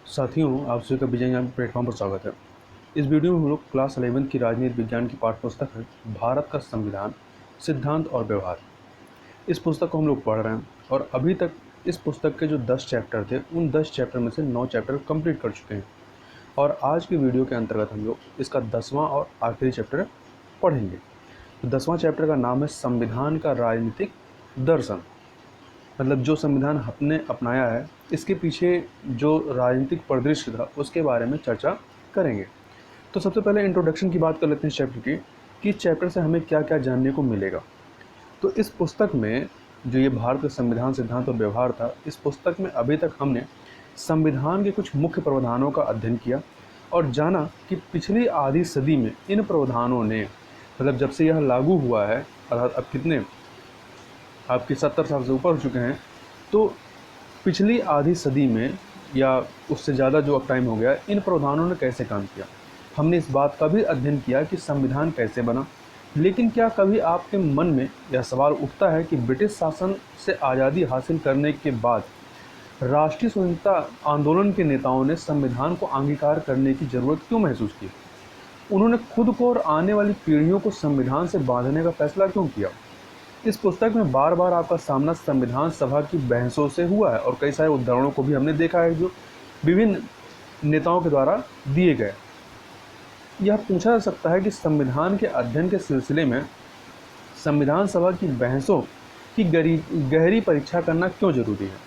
साथियों, आप सभी का विजय ज्ञान प्लेटफॉर्म पर स्वागत है। इस वीडियो में हम लोग क्लास 11 की राजनीति विज्ञान की पाठ्य पुस्तक है भारत का संविधान, सिद्धांत और व्यवहार। इस पुस्तक को हम लोग पढ़ रहे हैं और अभी तक इस पुस्तक के जो 10 चैप्टर थे उन 10 चैप्टर में से 9 चैप्टर कंप्लीट कर चुके हैं और आज की वीडियो के अंतर्गत हम लोग इसका 10वां और आखिरी चैप्टर पढ़ेंगे। तो 10वां चैप्टर का नाम है संविधान का राजनीतिक दर्शन। मतलब जो संविधान हमने अपनाया है इसके पीछे जो राजनीतिक परिदृश्य था उसके बारे में चर्चा करेंगे। तो सबसे पहले इंट्रोडक्शन की बात कर लेते हैं चैप्टर की कि चैप्टर से हमें क्या क्या जानने को मिलेगा। तो इस पुस्तक में जो ये भारत का संविधान, सिद्धांत और व्यवहार था, इस पुस्तक में अभी तक हमने संविधान के कुछ मुख्य प्रावधानों का अध्ययन किया और जाना कि पिछली आधी सदी में इन प्रावधानों ने, मतलब जब से यह लागू हुआ है, अर्थात अब कितने आपके 70 साल से ऊपर हो चुके हैं, तो पिछली आधी सदी में या उससे ज़्यादा जो अब टाइम हो गया, इन प्रावधानों ने कैसे काम किया। हमने इस बात का भी अध्ययन किया कि संविधान कैसे बना। लेकिन क्या कभी आपके मन में यह सवाल उठता है कि ब्रिटिश शासन से आज़ादी हासिल करने के बाद राष्ट्रीय स्वतंत्रता आंदोलन के नेताओं ने संविधान को अंगीकार करने की ज़रूरत क्यों महसूस की? उन्होंने खुद को और आने वाली पीढ़ियों को संविधान से बांधने का फैसला क्यों किया? इस पुस्तक में बार बार आपका सामना संविधान सभा की बहसों से हुआ है और कई सारे उदाहरणों को भी हमने देखा है जो विभिन्न नेताओं के द्वारा दिए गए। यह पूछा जा सकता है कि संविधान के अध्ययन के सिलसिले में संविधान सभा की बहसों की गहरी परीक्षा करना क्यों जरूरी है।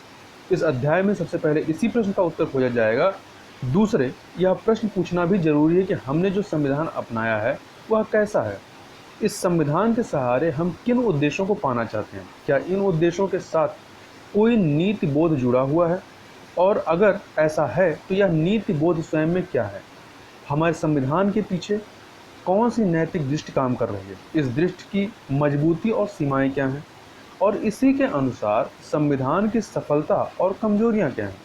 इस अध्याय में सबसे पहले इसी प्रश्न का उत्तर खोजा जाएगा। दूसरे, यह प्रश्न पूछना भी जरूरी है कि हमने जो संविधान अपनाया है वह कैसा है। इस संविधान के सहारे हम किन उद्देश्यों को पाना चाहते हैं? क्या इन उद्देश्यों के साथ कोई नीति बोध जुड़ा हुआ है? और अगर ऐसा है तो यह नीति बोध स्वयं में क्या है? हमारे संविधान के पीछे कौन सी नैतिक दृष्टि काम कर रही है? इस दृष्टि की मजबूती और सीमाएं क्या हैं? और इसी के अनुसार संविधान की सफलता और कमजोरियां क्या हैं?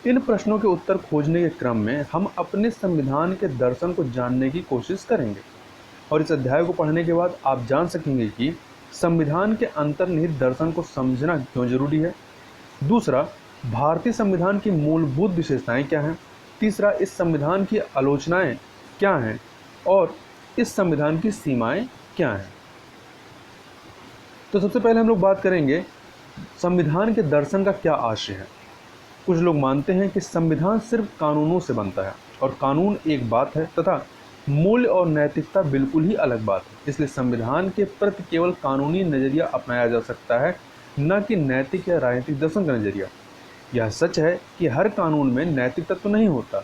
इन प्रश्नों के उत्तर खोजने के क्रम में हम अपने संविधान के दर्शन को जानने की कोशिश करेंगे और इस अध्याय को पढ़ने के बाद आप जान सकेंगे कि संविधान के अंतर्निहित दर्शन को समझना क्यों जरूरी है। दूसरा, भारतीय संविधान की मूलभूत विशेषताएं क्या हैं। तीसरा, इस संविधान की आलोचनाएं क्या हैं और इस संविधान की सीमाएं क्या हैं। तो सबसे पहले हम लोग बात करेंगे संविधान के दर्शन का क्या आशय है। कुछ लोग मानते हैं कि संविधान सिर्फ कानूनों से बनता है और कानून एक बात है तथा मूल्य और नैतिकता बिल्कुल ही अलग बात है। इसलिए संविधान के प्रति केवल कानूनी नज़रिया अपनाया जा सकता है, न कि नैतिक या राजनीतिक दर्शन का नज़रिया। यह सच है कि हर कानून में नैतिक तत्व नहीं होता,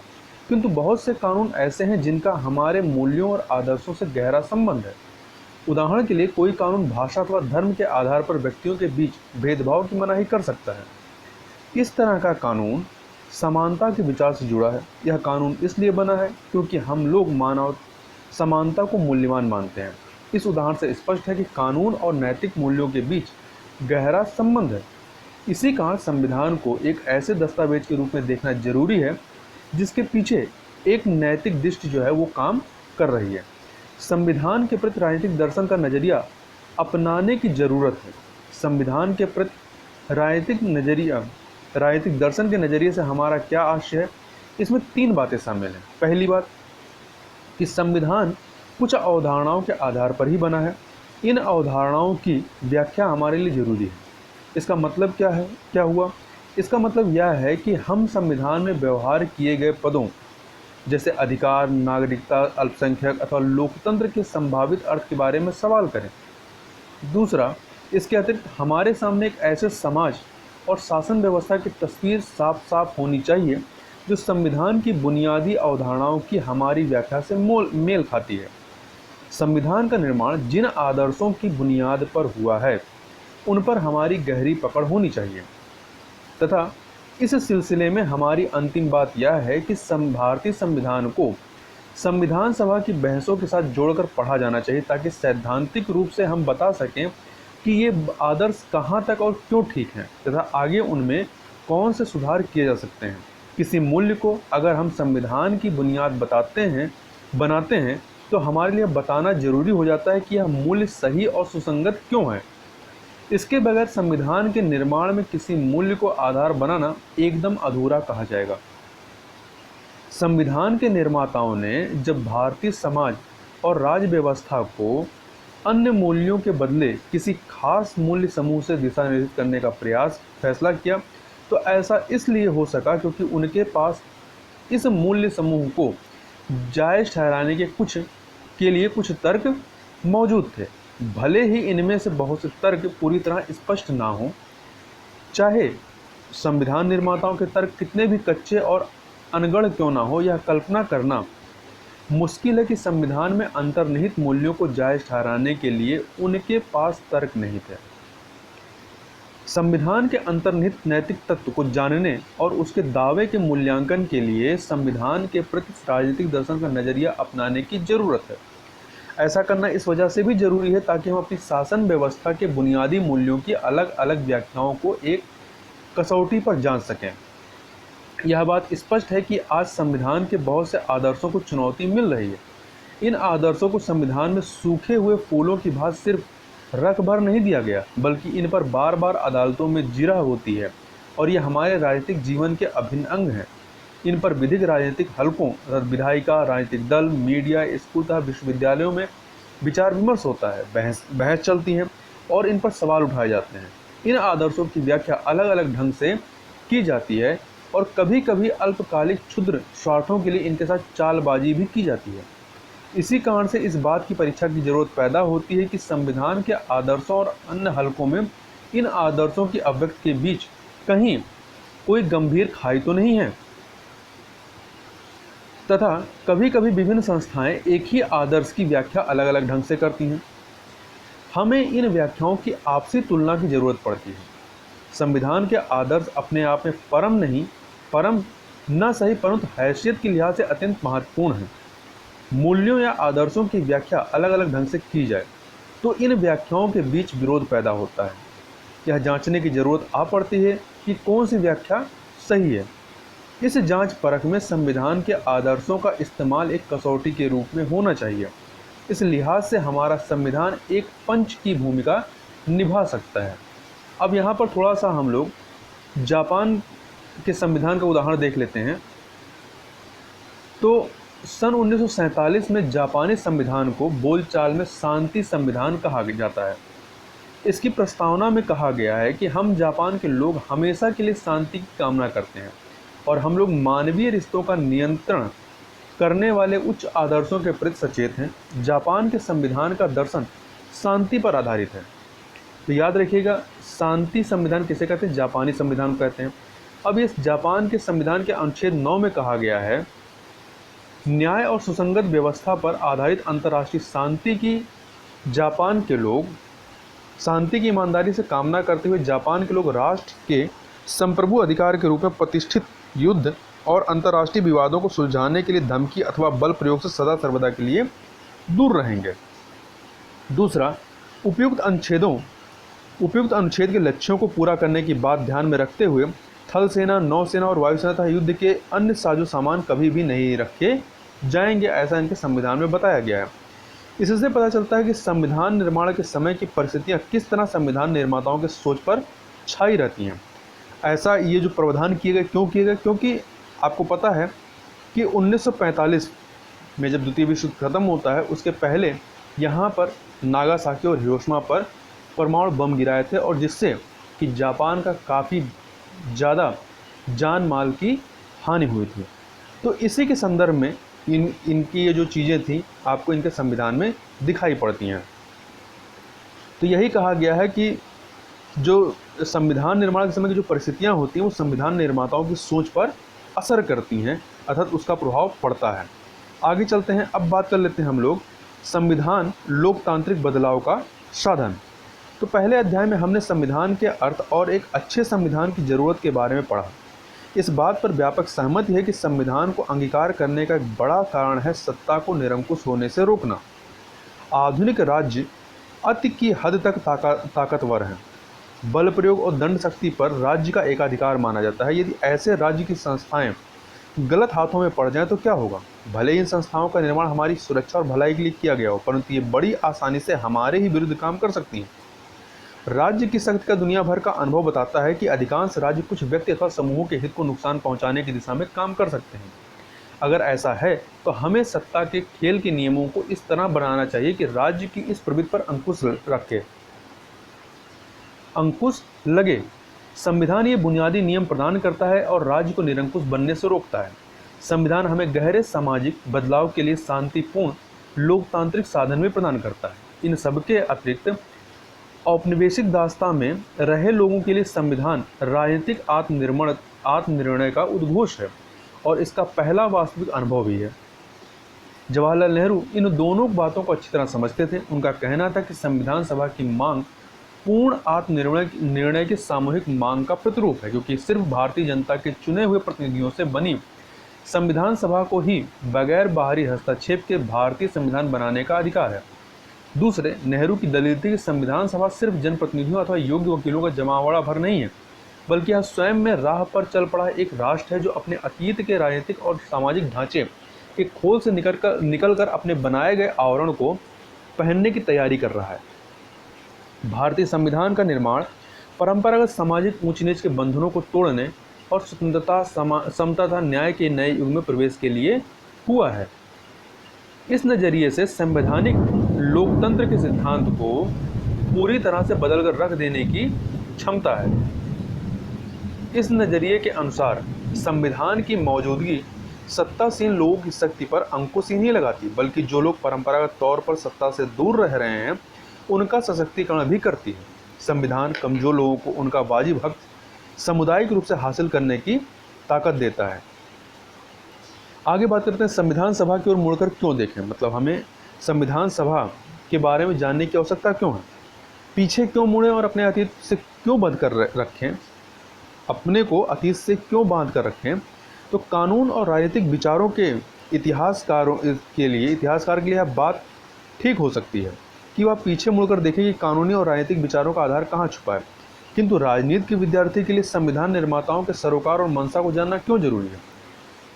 किंतु बहुत से कानून ऐसे हैं जिनका हमारे मूल्यों और आदर्शों से गहरा संबंध है। उदाहरण के लिए, कोई कानून भाषा अथवा धर्म के आधार पर व्यक्तियों के बीच भेदभाव की मनाही कर सकता है। इस तरह का कानून समानता के विचार से जुड़ा है। यह कानून इसलिए बना है क्योंकि हम लोग मानव समानता को मूल्यवान मानते हैं। इस उदाहरण से स्पष्ट है कि कानून और नैतिक मूल्यों के बीच गहरा संबंध है। इसी कारण संविधान को एक ऐसे दस्तावेज के रूप में देखना जरूरी है जिसके पीछे एक नैतिक दृष्टि जो है वो काम कर रही है। संविधान के प्रति राजनीतिक दर्शन का नजरिया अपनाने की जरूरत है। संविधान के प्रति राजनीतिक दर्शन के नज़रिए से हमारा क्या आशय है? इसमें 3 बातें शामिल हैं। पहली बात कि संविधान कुछ अवधारणाओं के आधार पर ही बना है। इन अवधारणाओं की व्याख्या हमारे लिए जरूरी है। इसका मतलब क्या हुआ? इसका मतलब यह है कि हम संविधान में व्यवहार किए गए पदों जैसे अधिकार, नागरिकता, अल्पसंख्यक अथवा लोकतंत्र के संभावित अर्थ के बारे में सवाल करें। दूसरा, इसके अतिरिक्त हमारे सामने एक ऐसे समाज और शासन व्यवस्था की तस्वीर साफ साफ होनी चाहिए जो संविधान की बुनियादी अवधारणाओं की हमारी व्याख्या से मेल खाती है। संविधान का निर्माण जिन आदर्शों की बुनियाद पर हुआ है उन पर हमारी गहरी पकड़ होनी चाहिए तथा इस सिलसिले में हमारी अंतिम बात यह है कि भारतीय संविधान को संविधान सभा की बहसों के साथ जोड़कर पढ़ा जाना चाहिए ताकि सैद्धांतिक रूप से हम बता सकें कि ये आदर्श कहाँ तक और क्यों ठीक हैं तथा आगे उनमें कौन से सुधार किए जा सकते हैं। किसी मूल्य को अगर हम संविधान की बुनियाद बनाते हैं तो हमारे लिए बताना जरूरी हो जाता है कि यह मूल्य सही और सुसंगत क्यों है। इसके बगैर संविधान के निर्माण में किसी मूल्य को आधार बनाना एकदम अधूरा कहा जाएगा। संविधान के निर्माताओं ने जब भारतीय समाज और राज्य व्यवस्था को अन्य मूल्यों के बदले किसी खास मूल्य समूह से दिशा निर्देशित करने का फैसला किया, तो ऐसा इसलिए हो सका क्योंकि उनके पास इस मूल्य समूह को जायज़ ठहराने के लिए कुछ तर्क मौजूद थे। भले ही इनमें से बहुत से तर्क पूरी तरह स्पष्ट ना हों, चाहे संविधान निर्माताओं के तर्क कितने भी कच्चे और अनगढ़ क्यों ना हो, यह कल्पना करना मुश्किल है कि संविधान में अंतर्निहित मूल्यों को जायज़ ठहराने के लिए उनके पास तर्क नहीं थे। संविधान के अंतर्निहित नैतिक तत्व को जानने और उसके दावे के मूल्यांकन के लिए संविधान के प्रति राजनीतिक दर्शन का नज़रिया अपनाने की ज़रूरत है। ऐसा करना इस वजह से भी ज़रूरी है ताकि हम अपनी शासन व्यवस्था के बुनियादी मूल्यों की अलग अलग व्याख्याओं को एक कसौटी पर जांच सकें। यह बात स्पष्ट है कि आज संविधान के बहुत से आदर्शों को चुनौती मिल रही है। इन आदर्शों को संविधान में सूखे हुए फूलों की भांति सिर्फ रख भर नहीं दिया गया, बल्कि इन पर बार बार अदालतों में जिरह होती है और ये हमारे राजनीतिक जीवन के अभिन्न अंग हैं। इन पर विधिक राजनीतिक हलकों, विधायिका, राजनीतिक दल, मीडिया, स्कूल तथा विश्वविद्यालयों में विचार विमर्श होता है, बहस चलती है और इन पर सवाल उठाए जाते हैं। इन आदर्शों की व्याख्या अलग अलग ढंग से की जाती है और कभी कभी अल्पकालिक क्षुद्र स्वार्थों के लिए इनके साथ चालबाजी भी की जाती है। इसी कारण से इस बात की परीक्षा की जरूरत पैदा होती है कि संविधान के आदर्शों और अन्य हलकों में इन आदर्शों की अभिव्यक्ति के बीच कहीं कोई गंभीर खाई तो नहीं है, तथा कभी कभी विभिन्न संस्थाएं एक ही आदर्श की व्याख्या अलग अलग ढंग से करती हैं। हमें इन व्याख्याओं की आपसी तुलना की जरूरत पड़ती है। संविधान के आदर्श अपने आप में परम न सही परंतु हैसियत के लिहाज से अत्यंत महत्वपूर्ण है। मूल्यों या आदर्शों की व्याख्या अलग अलग ढंग से की जाए तो इन व्याख्याओं के बीच विरोध पैदा होता है। यह जांचने की जरूरत आ पड़ती है कि कौन सी व्याख्या सही है। इस जांच परख में संविधान के आदर्शों का इस्तेमाल एक कसौटी के रूप में होना चाहिए। इस लिहाज से हमारा संविधान एक पंच की भूमिका निभा सकता है। अब यहाँ पर थोड़ा सा हम लोग जापान के संविधान का उदाहरण देख लेते हैं। तो सन 1947 में जापानी संविधान को बोलचाल में शांति संविधान कहा जाता है। इसकी प्रस्तावना में कहा गया है कि हम जापान के लोग हमेशा के लिए शांति की कामना करते हैं और हम लोग मानवीय रिश्तों का नियंत्रण करने वाले उच्च आदर्शों के प्रति सचेत हैं। जापान के संविधान का दर्शन शांति पर आधारित है। तो याद रखिएगा, शांति संविधान किसे कहते हैं? जापानी संविधान कहते हैं। अब इस जापान के संविधान के अनुच्छेद 9 में कहा गया है, न्याय और सुसंगत व्यवस्था पर आधारित अंतर्राष्ट्रीय शांति की ईमानदारी से कामना करते हुए जापान के लोग राष्ट्र के संप्रभु अधिकार के रूप में प्रतिष्ठित युद्ध और अंतर्राष्ट्रीय विवादों को सुलझाने के लिए धमकी अथवा बल प्रयोग से सदा सर्वदा के लिए दूर रहेंगे। दूसरा, उपयुक्त अनुच्छेद के लक्ष्यों को पूरा करने की बात ध्यान में रखते हुए थल सेना, नौसेना और वायुसेना तथा युद्ध के अन्य साजो सामान कभी भी नहीं रखे जाएंगे, ऐसा इनके संविधान में बताया गया है। इससे पता चलता है कि संविधान निर्माण के समय की परिस्थितियां किस तरह संविधान निर्माताओं के सोच पर छाई रहती हैं। ऐसा ये जो प्रावधान किए गए क्यों किए गए? क्योंकि आपको पता है कि 1945 में जब द्वितीय विश्व युद्ध खत्म होता है, उसके पहले यहाँ पर नागासाकी और हिरोशिमा पर परमाणु बम गिराए थे और जिससे कि जापान का काफ़ी ज़्यादा जान माल की हानि हुई थी। तो इसी के संदर्भ में इनकी ये जो चीज़ें थी आपको इनके संविधान में दिखाई पड़ती हैं। तो यही कहा गया है कि जो संविधान निर्माण के समय की जो परिस्थितियाँ होती हैं वो संविधान निर्माताओं की सोच पर असर करती हैं, अर्थात उसका प्रभाव पड़ता है। आगे चलते हैं। अब बात कर लेते हैं हम लोग संविधान लोकतांत्रिक बदलाव का साधन। तो पहले अध्याय में हमने संविधान के अर्थ और एक अच्छे संविधान की ज़रूरत के बारे में पढ़ा। इस बात पर व्यापक सहमति है कि संविधान को अंगीकार करने का एक बड़ा कारण है सत्ता को निरंकुश होने से रोकना। आधुनिक राज्य अति की हद तक ताकतवर हैं। बल प्रयोग और दंड शक्ति पर राज्य का एकाधिकार माना जाता है। यदि ऐसे राज्य की संस्थाएं गलत हाथों में पड़ जाएं तो क्या होगा? भले ही इन संस्थाओं का निर्माण हमारी सुरक्षा और भलाई के लिए किया गया हो, परंतु ये बड़ी आसानी से हमारे ही विरुद्ध काम कर सकती हैं। राज्य की शक्ति का दुनिया भर का अनुभव बताता है कि अधिकांश राज्य कुछ व्यक्ति अथवा समूहों के हित को नुकसान पहुंचाने की दिशा में काम कर सकते हैं। अगर ऐसा है तो हमें सत्ता के खेल के नियमों को इस तरह बनाना चाहिए कि राज्य की इस प्रवृत्ति पर अंकुश लगे। संविधान ये बुनियादी नियम प्रदान करता है और राज्य को निरंकुश बनने से रोकता है। संविधान हमें गहरे सामाजिक बदलाव के लिए शांतिपूर्ण लोकतांत्रिक साधन भी प्रदान करता है। इन सबके अतिरिक्त औपनिवेशिक दास्तां में रहे लोगों के लिए संविधान राजनीतिक आत्मनिर्णय का उद्घोष है और इसका पहला वास्तविक अनुभव भी है। जवाहरलाल नेहरू इन दोनों बातों को अच्छी तरह समझते थे। उनका कहना था कि संविधान सभा की मांग पूर्ण आत्मनिर्णय की सामूहिक मांग का प्रतिरूप है, क्योंकि सिर्फ भारतीय जनता के चुने हुए प्रतिनिधियों से बनी संविधान सभा को ही बगैर बाहरी हस्तक्षेप के भारतीय संविधान बनाने का अधिकार है। दूसरे, नेहरू की दलील थी कि संविधान सभा सिर्फ जनप्रतिनिधियों अथवा योग्य वकीलों का जमावड़ा भर नहीं है, बल्कि यह स्वयं में राह पर चल पड़ा एक राष्ट्र है जो अपने अतीत के राजनीतिक और सामाजिक ढांचे के खोल से निकलकर अपने बनाए गए आवरण को पहनने की तैयारी कर रहा है। भारतीय संविधान का निर्माण परंपरागत सामाजिक ऊंच नीच के बंधनों को तोड़ने और स्वतंत्रता, समता तथा न्याय के नए युग में प्रवेश के लिए हुआ है। इस नजरिए से संवैधानिक लोकतंत्र के सिद्धांत को पूरी तरह से बदलकर रख देने की क्षमता है। इस नजरिए के अनुसार संविधान की मौजूदगी सत्तासीन लोगों की शक्ति पर अंकुश ही नहीं लगाती, बल्कि जो लोग परंपरागत तौर पर सत्ता से दूर रह रहे हैं उनका सशक्तिकरण भी करती है। संविधान कमजोर लोगों को उनका वाजिब हक सामुदायिक रूप से हासिल करने की ताकत देता है। आगे बात करते हैं संविधान सभा की ओर मुड़कर क्यों देखें, मतलब हमें संविधान सभा के बारे में जानने की आवश्यकता क्यों है, पीछे क्यों मुड़ें और अपने अतीत से क्यों बांध कर रखें, अपने को अतीत से क्यों बांध कर रखें। तो कानून और राजनीतिक विचारों के इतिहासकार के लिए यह बात ठीक हो सकती है कि वह पीछे मुड़कर देखें कि कानूनी और राजनीतिक विचारों का आधार कहाँ छुपा है, किंतु राजनीति के विद्यार्थी के लिए संविधान निर्माताओं के सरोकार और मंशा को जानना क्यों जरूरी है।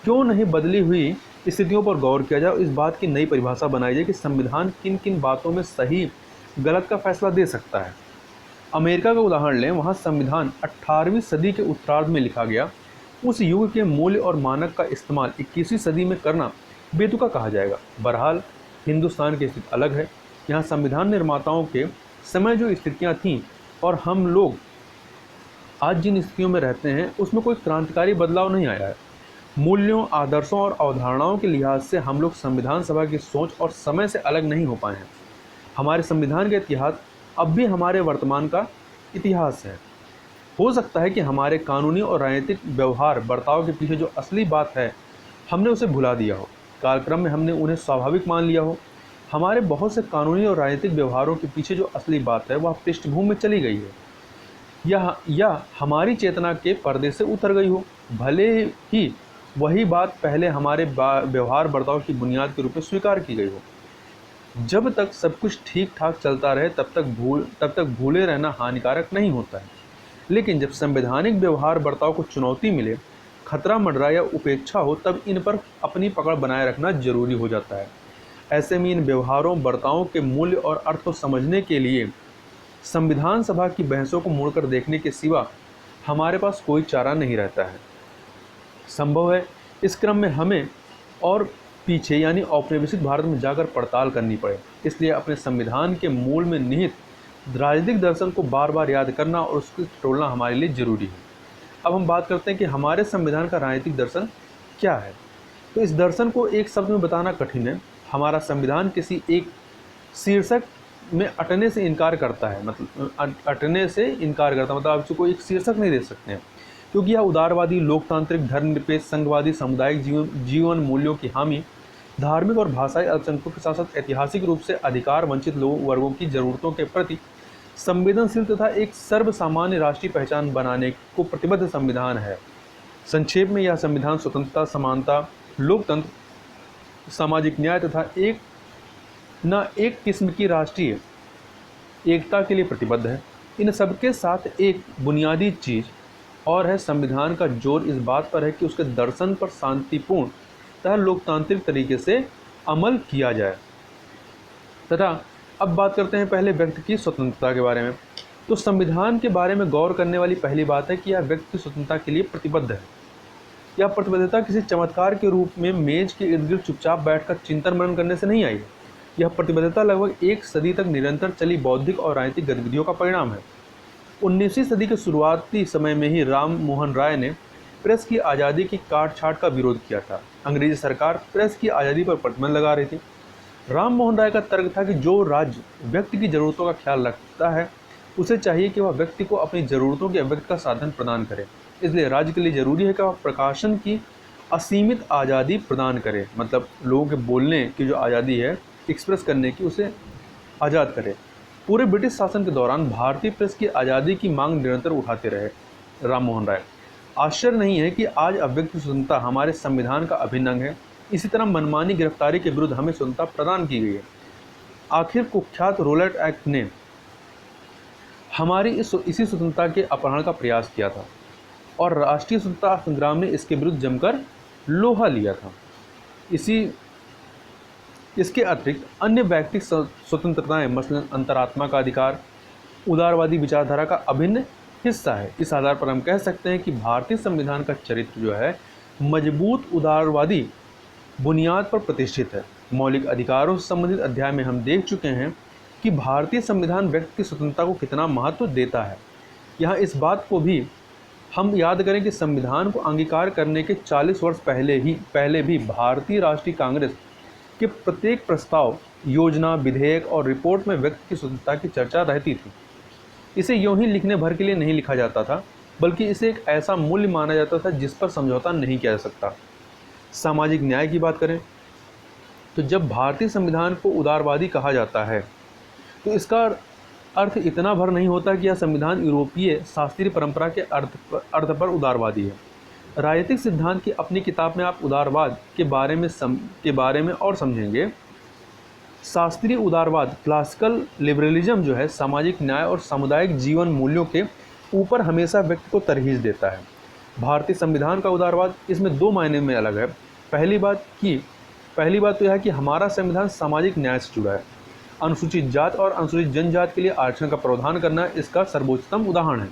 क्यों नहीं बदली हुई स्थितियों पर गौर किया जाए और इस बात की नई परिभाषा बनाई जाए कि संविधान किन किन बातों में सही गलत का फैसला दे सकता है। अमेरिका का उदाहरण लें, वहाँ संविधान 18वीं सदी के उत्तरार्ध में लिखा गया। उस युग के मूल्य और मानक का इस्तेमाल 21वीं सदी में करना बेतुका कहा जाएगा। बहरहाल हिंदुस्तान की स्थिति अलग है। यहाँ संविधान निर्माताओं के समय जो स्थितियाँ थीं और हम लोग आज जिन स्थितियों में रहते हैं उसमें कोई क्रांतिकारी बदलाव नहीं आया है। मूल्यों, आदर्शों और अवधारणाओं के लिहाज से हम लोग संविधान सभा की सोच और समय से अलग नहीं हो पाए हैं। हमारे संविधान का इतिहास अब भी हमारे वर्तमान का इतिहास है। हो सकता है कि हमारे कानूनी और राजनीतिक व्यवहार बर्ताव के पीछे जो असली बात है हमने उसे भुला दिया हो, कालक्रम में हमने उन्हें स्वाभाविक मान लिया हो। हमारे बहुत से कानूनी और राजनीतिक व्यवहारों के पीछे जो असली बात है वह पृष्ठभूमि में चली गई है या हमारी चेतना के पर्दे से उतर गई हो। भले ही वही बात पहले हमारे व्यवहार बर्ताव की बुनियाद के रूप में स्वीकार की गई हो। जब तक सब कुछ ठीक ठाक चलता रहे तब तक भूले रहना हानिकारक नहीं होता है, लेकिन जब संवैधानिक व्यवहार बर्ताव को चुनौती मिले, खतरा मंडराए या उपेक्षा हो, तब इन पर अपनी पकड़ बनाए रखना जरूरी हो जाता है। ऐसे में इन व्यवहारों बर्तावों के मूल्य और अर्थ को समझने के लिए संविधान सभा की बहसों को मुड़कर देखने के सिवा हमारे पास कोई चारा नहीं रहता है। संभव है इस क्रम में हमें और पीछे यानी औपनिवेशिक भारत में जाकर पड़ताल करनी पड़े। इसलिए अपने संविधान के मूल में निहित राजनीतिक दर्शन को बार बार याद करना और उसको टटोलना हमारे लिए जरूरी है। अब हम बात करते हैं कि हमारे संविधान का राजनीतिक दर्शन क्या है। तो इस दर्शन को एक शब्द में बताना कठिन है। हमारा संविधान किसी एक शीर्षक में अटने से इनकार करता है, मतलब आप इसको एक शीर्षक नहीं दे सकते हैं, क्योंकि यह उदारवादी, लोकतांत्रिक, धर्मनिरपेक्ष, संघवादी, सामुदायिक जीवन मूल्यों की हामी, धार्मिक और भाषाई अल्पसंख्यकों के साथ साथ ऐतिहासिक रूप से अधिकार वंचित वर्गों की जरूरतों के प्रति संवेदनशील तथा एक सर्वसामान्य राष्ट्रीय पहचान बनाने को प्रतिबद्ध संविधान है। संक्षेप में यह संविधान स्वतंत्रता, समानता, लोकतंत्र, सामाजिक न्याय तथा एक किस्म की राष्ट्रीय एकता के लिए प्रतिबद्ध है। इन सबके साथ एक बुनियादी चीज़ और है, संविधान का जोर इस बात पर है कि उसके दर्शन पर शांतिपूर्ण तथा लोकतांत्रिक तरीके से अमल किया जाए। तथा अब बात करते हैं पहले व्यक्ति की स्वतंत्रता के बारे में। तो संविधान के बारे में गौर करने वाली पहली बात है कि यह व्यक्ति की स्वतंत्रता के लिए प्रतिबद्ध है। यह प्रतिबद्धता किसी चमत्कार के रूप में मेज के इर्द गिर्द चुपचाप बैठकर चिंतन मनन करने से नहीं आई है। यह प्रतिबद्धता लगभग एक सदी तक निरंतर चली बौद्धिक और राजनीतिक गतिविधियों का परिणाम है। 19वीं सदी के शुरुआती समय में ही राम मोहन राय ने प्रेस की आज़ादी की काट छाट का विरोध किया था। अंग्रेजी सरकार प्रेस की आज़ादी पर प्रतिबंध लगा रही थी। राम मोहन राय का तर्क था कि जो राज्य व्यक्ति की ज़रूरतों का ख्याल रखता है उसे चाहिए कि वह व्यक्ति को अपनी ज़रूरतों की अभिव्यक्ति का साधन प्रदान करे। इसलिए राज्य के लिए ज़रूरी है कि वह प्रकाशन की असीमित आज़ादी प्रदान करे, मतलब लोगों के बोलने की जो आज़ादी है, एक्सप्रेस करने की, उसे आज़ाद करे। पूरे ब्रिटिश शासन के दौरान भारतीय प्रेस की आज़ादी की मांग निरंतर उठाते रहे राम मोहन राय। आश्चर्य नहीं है कि आज अभिव्यक्ति स्वतंत्रता हमारे संविधान का अभिन्न अंग है। इसी तरह मनमानी गिरफ्तारी के विरुद्ध हमें स्वतंत्रता प्रदान की गई है। आखिर कुख्यात रोलेट एक्ट ने हमारी इसी स्वतंत्रता के अपहरण का प्रयास किया था और राष्ट्रीय स्वतंत्रता संग्राम ने इसके विरुद्ध जमकर लोहा लिया था। इसके अतिरिक्त अन्य व्यक्तिगत स्वतंत्रताएं, मसलन अंतरात्मा का अधिकार, उदारवादी विचारधारा का अभिन्न हिस्सा है। इस आधार पर हम कह सकते हैं कि भारतीय संविधान का चरित्र जो है मजबूत उदारवादी बुनियाद पर प्रतिष्ठित है। मौलिक अधिकारों से संबंधित अध्याय में हम देख चुके हैं कि भारतीय संविधान व्यक्ति की स्वतंत्रता को कितना महत्व देता है। यहाँ इस बात को भी हम याद करें कि संविधान को अंगीकार करने के 40 वर्ष पहले भी भारतीय राष्ट्रीय कांग्रेस के प्रत्येक प्रस्ताव, योजना, विधेयक और रिपोर्ट में व्यक्ति की स्वतंत्रता की चर्चा रहती थी। इसे यूं ही लिखने भर के लिए नहीं लिखा जाता था, बल्कि इसे एक ऐसा मूल्य माना जाता था जिस पर समझौता नहीं किया जा सकता। सामाजिक न्याय की बात करें तो जब भारतीय संविधान को उदारवादी कहा जाता है तो इसका अर्थ इतना भर नहीं होता कि यह संविधान यूरोपीय शास्त्रीय परंपरा के अर्थ पर उदारवादी है। राजनीतिक सिद्धांत की अपनी किताब में आप उदारवाद के बारे में और समझेंगे। शास्त्रीय उदारवाद, क्लासिकल लिबरलिज्म जो है, सामाजिक न्याय और सामुदायिक जीवन मूल्यों के ऊपर हमेशा व्यक्ति को तरजीह देता है। भारतीय संविधान का उदारवाद इसमें दो मायने में अलग है। पहली बात तो यह है कि हमारा संविधान सामाजिक न्याय से जुड़ा है। अनुसूचित जात और अनुसूचित जनजाति के लिए आरक्षण का प्रावधान करना इसका सर्वोच्चतम उदाहरण है।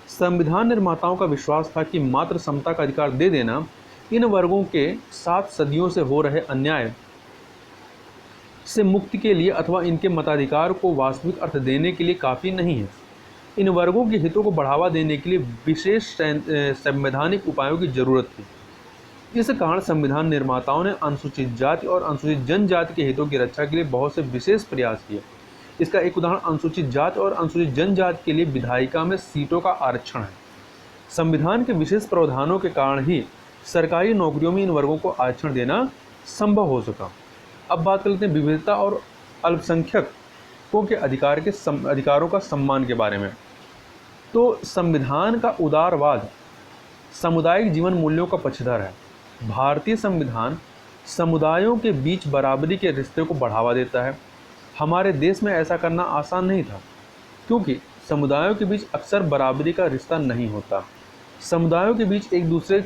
संविधान निर्माताओं का विश्वास था कि मात्र समता का अधिकार दे देना इन वर्गों के 7 सदियों से हो रहे अन्याय से मुक्ति के लिए अथवा इनके मताधिकार को वास्तविक अर्थ देने के लिए काफ़ी नहीं है। इन वर्गों के हितों को बढ़ावा देने के लिए विशेष संवैधानिक उपायों की जरूरत थी। इस कारण संविधान निर्माताओं ने अनुसूचित जाति और अनुसूचित जनजाति के हितों की रक्षा के लिए बहुत से विशेष प्रयास किए। इसका एक उदाहरण अनुसूचित जाति और अनुसूचित जनजाति के लिए विधायिका में सीटों का आरक्षण है। संविधान के विशेष प्रावधानों के कारण ही सरकारी नौकरियों में इन वर्गों को आरक्षण देना संभव हो सका। अब बात कर लेते हैं विविधता और अल्पसंख्यकों के अधिकारों का सम्मान के बारे में। तो संविधान का उदारवाद सामुदायिक जीवन मूल्यों का पक्षधर है। भारतीय संविधान समुदायों के बीच बराबरी के रिश्ते को बढ़ावा देता है। हमारे देश में ऐसा करना आसान नहीं था, क्योंकि समुदायों के बीच अक्सर बराबरी का रिश्ता नहीं होता। समुदायों के बीच एक दूसरे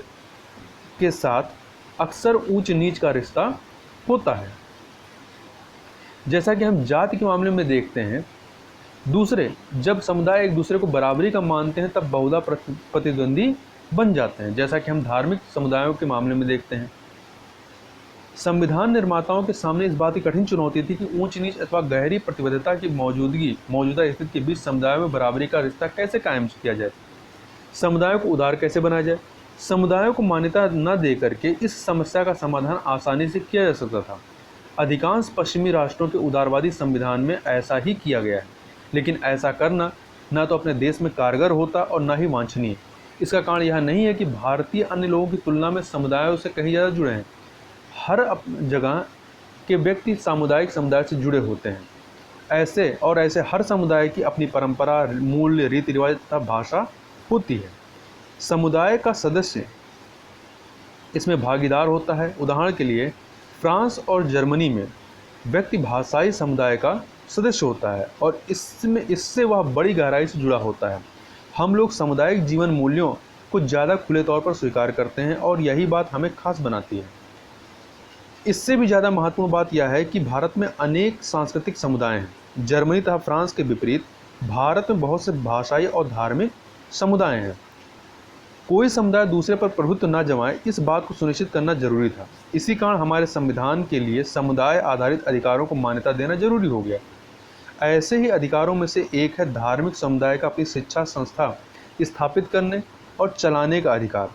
के साथ अक्सर ऊंच नीच का रिश्ता होता है, जैसा कि हम जाति के मामले में देखते हैं। जब समुदाय एक दूसरे को बराबरी का मानते हैं तब बहुधा प्रतिद्वंदी बन जाते हैं, जैसा कि हम धार्मिक समुदायों के मामले में देखते हैं। संविधान निर्माताओं के सामने इस बात की कठिन चुनौती थी कि ऊंच नीच अथवा गहरी प्रतिबद्धता की मौजूदा स्थिति के बीच समुदायों में बराबरी का रिश्ता कैसे कायम किया जाए, समुदायों को उदार कैसे बनाया जाए। समुदायों को मान्यता न दे करके इस समस्या का समाधान आसानी से किया जा सकता था। अधिकांश पश्चिमी राष्ट्रों के उदारवादी संविधान में ऐसा ही किया गया है, लेकिन ऐसा करना न तो अपने देश में कारगर होता और न ही वांछनीय। इसका कारण यह नहीं है कि भारतीय अन्य लोगों की तुलना में समुदायों से कहीं ज़्यादा जुड़े हैं। हर जगह के व्यक्ति सामुदायिक समुदाय से जुड़े होते हैं। ऐसे हर समुदाय की अपनी परंपरा, मूल्य, रीति रिवाज तथा भाषा होती है। समुदाय का सदस्य इसमें भागीदार होता है। उदाहरण के लिए फ्रांस और जर्मनी में व्यक्ति भाषाई समुदाय का सदस्य होता है और इससे वह बड़ी गहराई से जुड़ा होता है। हम लोग सामुदायिक जीवन मूल्यों को ज़्यादा खुले तौर पर स्वीकार करते हैं और यही बात हमें खास बनाती है। इससे भी ज़्यादा महत्वपूर्ण बात यह है कि भारत में अनेक सांस्कृतिक समुदाय हैं। जर्मनी तथा फ्रांस के विपरीत भारत में बहुत से भाषाई और धार्मिक समुदाय हैं। कोई समुदाय दूसरे पर प्रभुत्व न जमाए, इस बात को सुनिश्चित करना जरूरी था। इसी कारण हमारे संविधान के लिए समुदाय आधारित अधिकारों को मान्यता देना जरूरी हो गया। ऐसे ही अधिकारों में से एक है धार्मिक समुदाय का अपनी शिक्षा संस्था स्थापित करने और चलाने का अधिकार।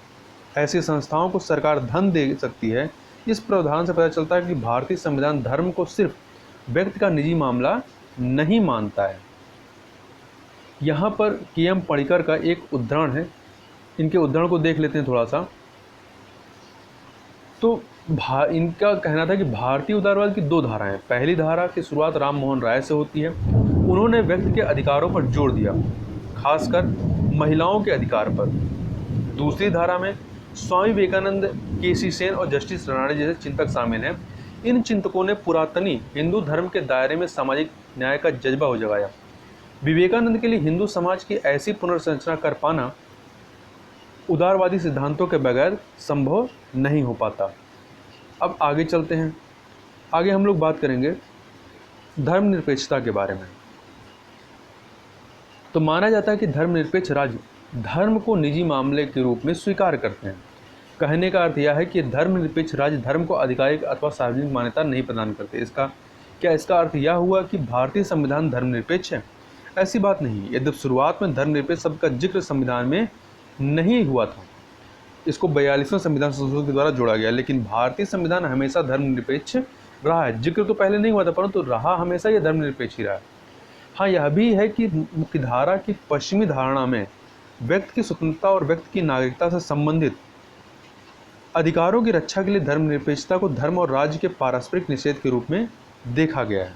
ऐसी संस्थाओं को सरकार धन दे सकती है। इस प्रावधान से पता चलता है कि भारतीय संविधान धर्म को सिर्फ व्यक्ति का निजी मामला नहीं मानता है। यहाँ पर के.एम. पणिकर का एक उद्धरण है, इनके उद्धरण को देख लेते हैं थोड़ा सा। तो इनका कहना था कि भारतीय उदारवाद की दो धाराएं हैं। पहली धारा की शुरुआत राम मोहन राय से होती है। उन्होंने व्यक्ति के अधिकारों पर जोर दिया, खासकर महिलाओं के अधिकार पर। दूसरी धारा में स्वामी विवेकानंद, के.सी. सेन और जस्टिस राणे जैसे चिंतक शामिल हैं। इन चिंतकों ने पुरातनी हिंदू धर्म के दायरे में सामाजिक न्याय का जज्बा हो जगाया। विवेकानंद के लिए हिंदू समाज की ऐसी पुनर्संरचना कर पाना उदारवादी सिद्धांतों के बगैर संभव नहीं हो पाता। अब आगे चलते हैं। आगे हम लोग बात करेंगे धर्मनिरपेक्षता के बारे में। तो माना जाता है कि धर्मनिरपेक्ष राज्य धर्म को निजी मामले के रूप में स्वीकार करते हैं। कहने का अर्थ यह है कि धर्मनिरपेक्ष राज्य धर्म को आधिकारिक अथवा सार्वजनिक मान्यता नहीं प्रदान करते। इसका अर्थ यह हुआ कि भारतीय संविधान धर्मनिरपेक्ष है? ऐसी बात नहीं। यद्यपि शुरुआत में धर्मनिरपेक्ष शब्द का जिक्र संविधान में नहीं हुआ था, इसको 42वें संविधान संशोधन के द्वारा जोड़ा गया, लेकिन भारतीय संविधान हमेशा धर्मनिरपेक्ष रहा है। जिक्र तो पहले नहीं हुआ था, परंतु रहा हमेशा यह धर्मनिरपेक्ष ही रहा है। हाँ, यह भी है कि मुख्यधारा की पश्चिमी धारणा में व्यक्ति की स्वतंत्रता और व्यक्ति की नागरिकता से संबंधित अधिकारों की रक्षा के लिए धर्मनिरपेक्षता को धर्म और राज्य के पारस्परिक निषेध के रूप में देखा गया है।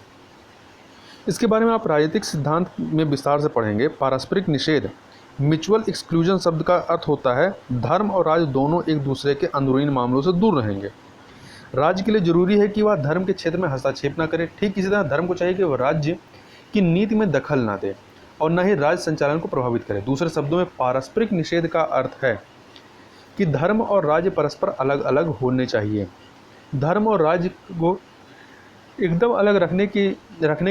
इसके बारे में आप राजनीतिक सिद्धांत में विस्तार से पढ़ेंगे। पारस्परिक निषेध, म्यूचुअल एक्सक्लूजन शब्द का अर्थ होता है धर्म और राज्य दोनों एक दूसरे के अंदरूनी मामलों से दूर रहेंगे। राज्य के लिए जरूरी है कि वह धर्म के क्षेत्र में हस्तक्षेप न करे। ठीक इसी तरह धर्म को चाहिए कि वह राज्य की नीति में दखल न दे और न ही राज्य संचालन को प्रभावित करे। दूसरे शब्दों में पारस्परिक निषेध का अर्थ है कि धर्म और राज्य परस्पर अलग अलग होने चाहिए। धर्म और राज्य को एकदम अलग रखने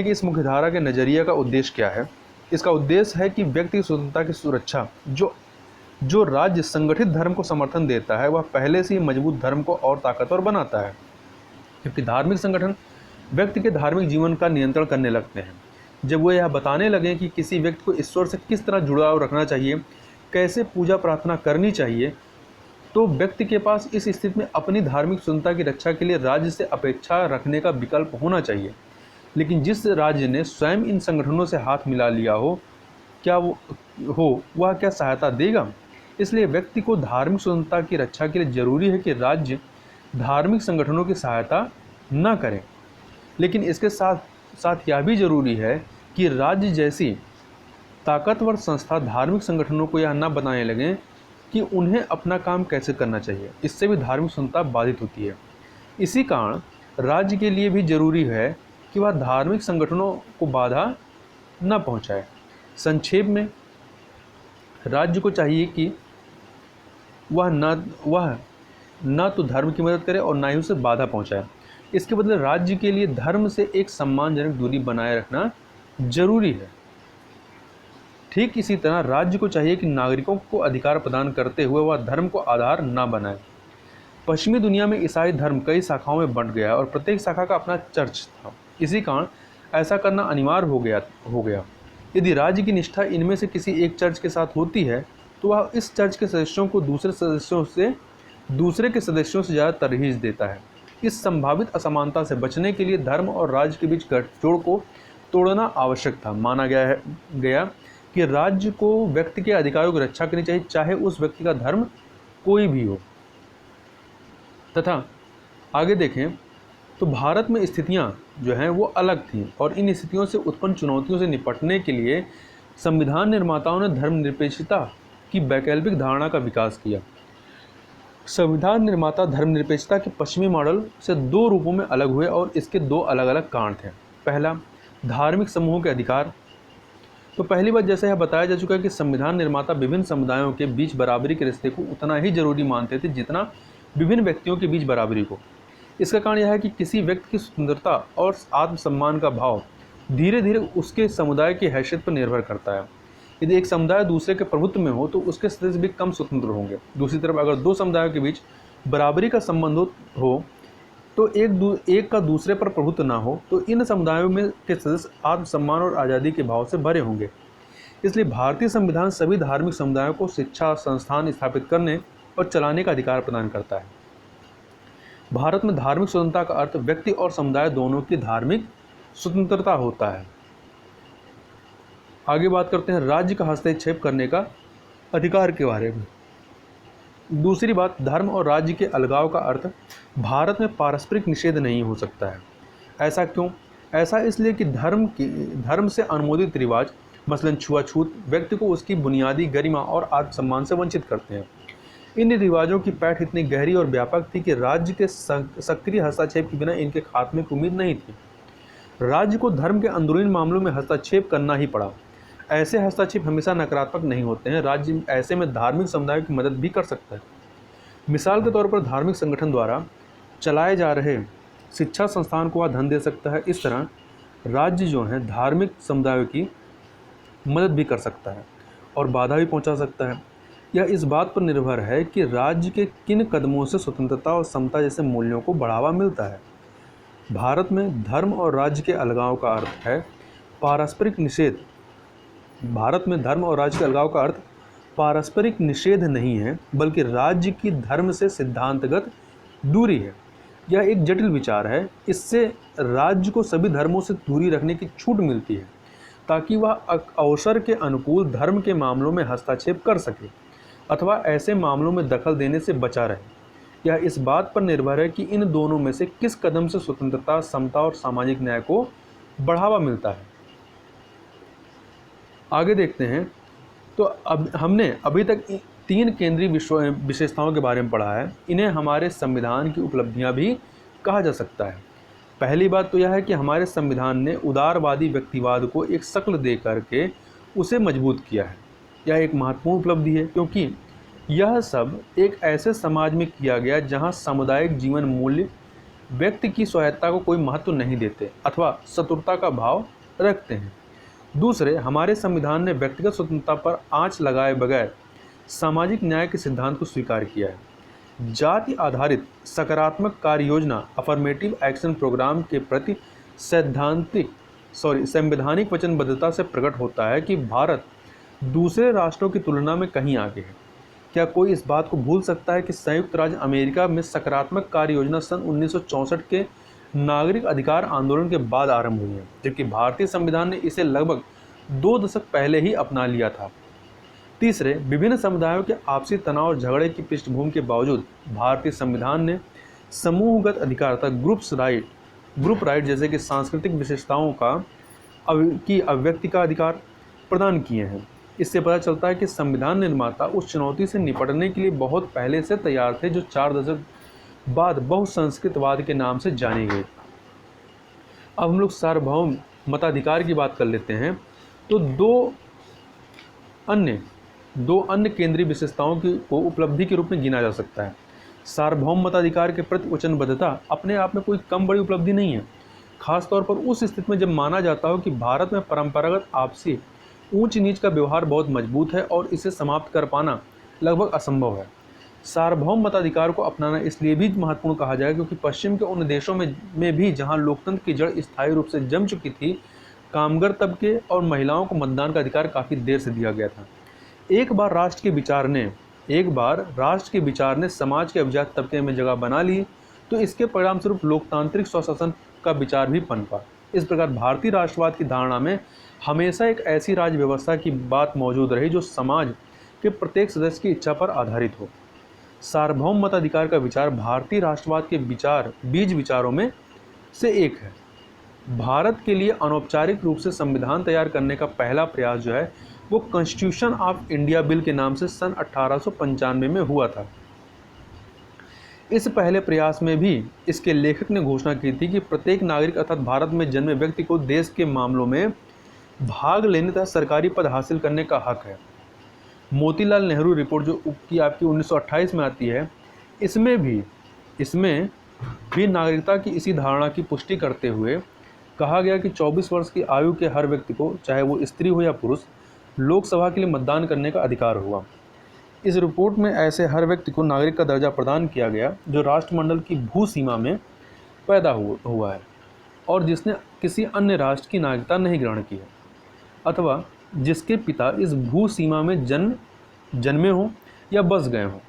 की इस मुख्यधारा के नज़रिया का उद्देश्य क्या है? इसका उद्देश्य है कि व्यक्ति की स्वतंत्रता की सुरक्षा। जो राज्य संगठित धर्म को समर्थन देता है वह पहले से ही मजबूत धर्म को और ताकतवर बनाता है, जबकि धार्मिक संगठन व्यक्ति के धार्मिक जीवन का नियंत्रण करने लगते हैं। जब वो यह बताने लगें कि किसी व्यक्ति को ईश्वर से किस तरह जुड़ाव रखना चाहिए, कैसे पूजा प्रार्थना करनी चाहिए, तो व्यक्ति के पास इस स्थिति में अपनी धार्मिक स्वतंत्रता की रक्षा के लिए राज्य से अपेक्षा रखने का विकल्प होना चाहिए। लेकिन जिस राज्य ने स्वयं इन संगठनों से हाथ मिला लिया हो, वह क्या सहायता देगा? इसलिए व्यक्ति को धार्मिक स्वतंत्रता की रक्षा के लिए जरूरी है कि राज्य धार्मिक संगठनों की सहायता न करें। लेकिन इसके साथ यह भी जरूरी है कि राज्य जैसी ताकतवर संस्था धार्मिक संगठनों को यह न बताने लगें कि उन्हें अपना काम कैसे करना चाहिए। इससे भी धार्मिक स्वतंत्रता बाधित होती है। इसी कारण राज्य के लिए भी जरूरी है कि वह धार्मिक संगठनों को बाधा न पहुंचाए। संक्षेप में, राज्य को चाहिए कि वह न तो धर्म की मदद करे और न ही उसे बाधा पहुंचाए। इसके बदले राज्य के लिए धर्म से एक सम्मानजनक दूरी बनाए रखना जरूरी है। ठीक इसी तरह राज्य को चाहिए कि नागरिकों को अधिकार प्रदान करते हुए वह धर्म को आधार न बनाए। पश्चिमी दुनिया में ईसाई धर्म कई शाखाओं में बंट गया और प्रत्येक शाखा का अपना चर्च था। इसी कारण ऐसा करना अनिवार्य हो गया। यदि राज्य की निष्ठा इनमें से किसी एक चर्च के साथ होती है तो वह इस चर्च के सदस्यों को दूसरे के सदस्यों से ज़्यादा तरजीह देता है। इस संभावित असमानता से बचने के लिए धर्म और राज्य के बीच गठजोड़ को तोड़ना आवश्यक था। माना गया कि राज्य को व्यक्ति के अधिकारों की रक्षा करनी चाहिए, चाहे उस व्यक्ति का धर्म कोई भी हो। तथा आगे देखें तो भारत में स्थितियां जो हैं वो अलग थीं और इन स्थितियों से उत्पन्न चुनौतियों से निपटने के लिए संविधान निर्माताओं ने धर्मनिरपेक्षता की वैकल्पिक धारणा का विकास किया। संविधान निर्माता धर्मनिरपेक्षता के पश्चिमी मॉडल से दो रूपों में अलग हुए और इसके दो अलग अलग कारण थे। पहला, धार्मिक समूहों के अधिकार। तो पहली बात, जैसे यह बताया जा चुका है कि संविधान निर्माता विभिन्न समुदायों के बीच बराबरी के रिश्ते को उतना ही जरूरी मानते थे जितना विभिन्न व्यक्तियों के बीच बराबरी को। इसका कारण यह है कि किसी व्यक्ति की स्वतंत्रता और आत्मसम्मान का भाव धीरे धीरे उसके समुदाय की हैसियत पर निर्भर करता है। यदि एक समुदाय दूसरे के प्रभुत्व में हो तो उसके सदस्य भी कम स्वतंत्र होंगे। दूसरी तरफ अगर दो समुदायों के बीच बराबरी का संबंध हो तो एक का दूसरे पर प्रभुत्व ना हो तो इन समुदायों में के सदस्य आत्मसम्मान और आज़ादी के भाव से भरे होंगे। इसलिए भारतीय संविधान सभी धार्मिक समुदायों को शिक्षा संस्थान स्थापित करने और चलाने का अधिकार प्रदान करता है। भारत में धार्मिक स्वतंत्रता का अर्थ व्यक्ति और समुदाय दोनों की धार्मिक स्वतंत्रता होता है। आगे बात करते हैं राज्य का हस्तक्षेप करने का अधिकार के बारे में। दूसरी बात, धर्म और राज्य के अलगाव का अर्थ भारत में पारस्परिक निषेध नहीं हो सकता है। ऐसा क्यों? ऐसा इसलिए कि धर्म से अनुमोदित रिवाज मसलन छुआछूत व्यक्ति को उसकी बुनियादी गरिमा और आत्मसम्मान से वंचित करते हैं। इन रिवाजों की पैठ इतनी गहरी और व्यापक थी कि राज्य के सक्रिय हस्तक्षेप के बिना इनके खात्मे की उम्मीद नहीं थी। राज्य को धर्म के अंदरूनी मामलों में हस्तक्षेप करना ही पड़ा। ऐसे हस्तक्षेप हमेशा नकारात्मक नहीं होते हैं। राज्य ऐसे में धार्मिक समुदायों की मदद भी कर सकता है। मिसाल के तौर पर धार्मिक संगठन द्वारा चलाए जा रहे शिक्षा संस्थान को वह धन दे सकता है। इस तरह राज्य जो है धार्मिक समुदायों की मदद भी कर सकता है और बाधा भी पहुंचा सकता है। यह इस बात पर निर्भर है कि राज्य के किन कदमों से स्वतंत्रता और समता जैसे मूल्यों को बढ़ावा मिलता है। भारत में धर्म और राज्य के अलगाव का अर्थ है पारस्परिक निषेध। भारत में धर्म और राज्य के अलगाव का अर्थ पारस्परिक निषेध नहीं है, बल्कि राज्य की धर्म से सिद्धांतगत दूरी है। यह एक जटिल विचार है। इससे राज्य को सभी धर्मों से दूरी रखने की छूट मिलती है ताकि वह अवसर के अनुकूल धर्म के मामलों में हस्तक्षेप कर सके अथवा ऐसे मामलों में दखल देने से बचा रहे। यह इस बात पर निर्भर है कि इन दोनों में से किस कदम से स्वतंत्रता, समता और सामाजिक न्याय को बढ़ावा मिलता है। आगे देखते हैं। तो अब हमने अभी तक 3 केंद्रीय विशेषताओं के बारे में पढ़ा है। इन्हें हमारे संविधान की उपलब्धियां भी कहा जा सकता है। पहली बात तो यह है कि हमारे संविधान ने उदारवादी व्यक्तिवाद को एक शक्ल दे करके उसे मजबूत किया है। यह एक महत्वपूर्ण उपलब्धि है क्योंकि यह सब एक ऐसे समाज में किया गया जहां सामुदायिक जीवन मूल्य व्यक्ति की स्वायत्तता को कोई महत्व नहीं देते अथवा शत्रुता का भाव रखते हैं। दूसरे, हमारे संविधान ने व्यक्तिगत स्वतंत्रता पर आंच लगाए बगैर सामाजिक न्याय के सिद्धांत को स्वीकार किया है। जाति आधारित सकारात्मक कार्य योजना अफर्मेटिव एक्शन प्रोग्राम के प्रति संवैधानिक वचनबद्धता से प्रकट होता है कि भारत दूसरे राष्ट्रों की तुलना में कहीं आगे है। क्या कोई इस बात को भूल सकता है कि संयुक्त राज्य अमेरिका में सकारात्मक कार्य योजना सन 1964 के नागरिक अधिकार आंदोलन के बाद आरंभ हुई है, जबकि भारतीय संविधान ने इसे लगभग 2 दशक पहले ही अपना लिया था। तीसरे, विभिन्न समुदायों के आपसी तनाव और झगड़े की पृष्ठभूमि के बावजूद भारतीय संविधान ने समूहगत अधिकार तथा ग्रुप राइट जैसे कि सांस्कृतिक विशेषताओं की अभिव्यक्ति का अधिकार प्रदान किए हैं। इससे पता चलता है कि संविधान निर्माता उस चुनौती से निपटने के लिए बहुत पहले से तैयार थे जो 4 दशक बाद बहुसंस्कृतवाद के नाम से जानी गई। अब हम लोग सार्वभौम मताधिकार की बात कर लेते हैं। तो दो अन्य केंद्रीय विशेषताओं को उपलब्धि के रूप में गिना जा सकता है। सार्वभौम मताधिकार के प्रति वचनबद्धता अपने आप में कोई कम बड़ी उपलब्धि नहीं है, खासतौर पर उस स्थिति में जब माना जाता हो कि भारत में परंपरागत आपसी ऊंच नीच का व्यवहार बहुत मजबूत है और इसे समाप्त कर पाना लगभग असंभव है। सार्वभौम मताधिकार को अपनाना इसलिए भी महत्वपूर्ण कहा जाए क्योंकि पश्चिम के उन देशों में भी जहां लोकतंत्र की जड़ स्थायी रूप से जम चुकी थी, कामगार तबके और महिलाओं को मतदान का अधिकार काफ़ी देर से दिया गया था। एक बार राष्ट्र के विचार ने समाज के अभिजात तबके में जगह बना ली तो इसके परिणामस्वरूप लोकतांत्रिक स्वशासन का विचार भी पनपा। इस प्रकार भारतीय राष्ट्रवाद की धारणा में हमेशा एक ऐसी राज्य व्यवस्था की बात मौजूद रही जो समाज के प्रत्येक सदस्य की इच्छा पर आधारित हो। सार्वभौम मताधिकार का विचार भारतीय राष्ट्रवाद के बीज विचारों में से एक है। भारत के लिए अनौपचारिक रूप से संविधान तैयार करने का पहला प्रयास जो है वो कॉन्स्टिट्यूशन ऑफ इंडिया बिल के नाम से सन 1895 में हुआ था। इस पहले प्रयास में भी इसके लेखक ने घोषणा की थी कि प्रत्येक नागरिक अर्थात भारत में जन्मे व्यक्ति को देश के मामलों में भाग लेने तथा सरकारी पद हासिल करने का हक है। मोतीलाल नेहरू रिपोर्ट जो आपकी 1928 में आती है, इसमें भी नागरिकता की इसी धारणा की पुष्टि करते हुए कहा गया कि 24 वर्ष की आयु के हर व्यक्ति को, चाहे वो स्त्री हो या पुरुष, लोकसभा के लिए मतदान करने का अधिकार हुआ। इस रिपोर्ट में ऐसे हर व्यक्ति को नागरिक का दर्जा प्रदान किया गया जो राष्ट्रमंडल की भू सीमा में पैदा हुआ है और जिसने किसी अन्य राष्ट्र की नागरिकता नहीं ग्रहण की है, अथवा जिसके पिता इस भू सीमा में जन्मे हों या बस गए हों।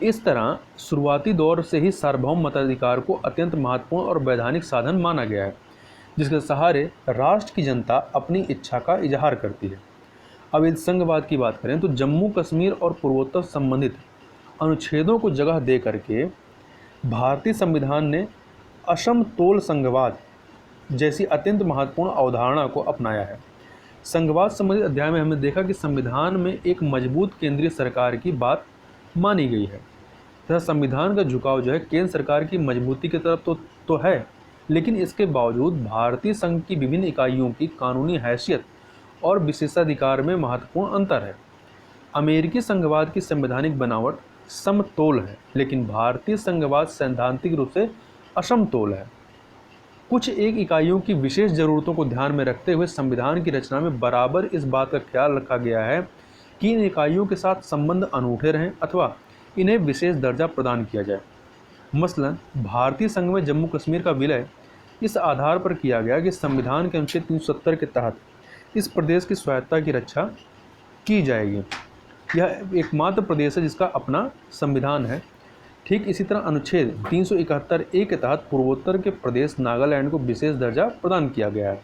इस तरह शुरुआती दौर से ही सार्वभौम मताधिकार को अत्यंत महत्वपूर्ण और वैधानिक साधन माना गया है, जिसके सहारे राष्ट्र की जनता अपनी इच्छा का इजहार करती है। अब इस संघवाद की बात करें तो जम्मू कश्मीर और पूर्वोत्तर संबंधित अनुच्छेदों को जगह दे करके भारतीय संविधान ने असमतोल संघवाद जैसी अत्यंत महत्वपूर्ण अवधारणा को अपनाया है। संघवाद संबंधित अध्याय में हमने देखा कि संविधान में एक मजबूत केंद्रीय सरकार की बात मानी गई है तथा संविधान का झुकाव जो है केंद्र सरकार की मजबूती की तरफ तो है, लेकिन इसके बावजूद भारतीय संघ की विभिन्न इकाइयों की कानूनी हैसियत और विशेषाधिकार में महत्वपूर्ण अंतर है। अमेरिकी संघवाद की संवैधानिक बनावट समतोल है, लेकिन भारतीय संघवाद सैद्धांतिक रूप से असमतोल है। कुछ एक इकाइयों की विशेष जरूरतों को ध्यान में रखते हुए संविधान की रचना में बराबर इस बात का ख्याल रखा गया है कि इन इकाइयों के साथ संबंध अनूठे रहें अथवा इन्हें विशेष दर्जा प्रदान किया जाए। मसलन भारतीय संघ में जम्मू कश्मीर का विलय इस आधार पर किया गया कि संविधान के अनुच्छेद 370 के तहत इस प्रदेश की स्वायत्तता की रक्षा की जाएगी। यह एकमात्र प्रदेश है जिसका अपना संविधान है। ठीक इसी तरह अनुच्छेद 371A के तहत पूर्वोत्तर के प्रदेश नागालैंड को विशेष दर्जा प्रदान किया गया है।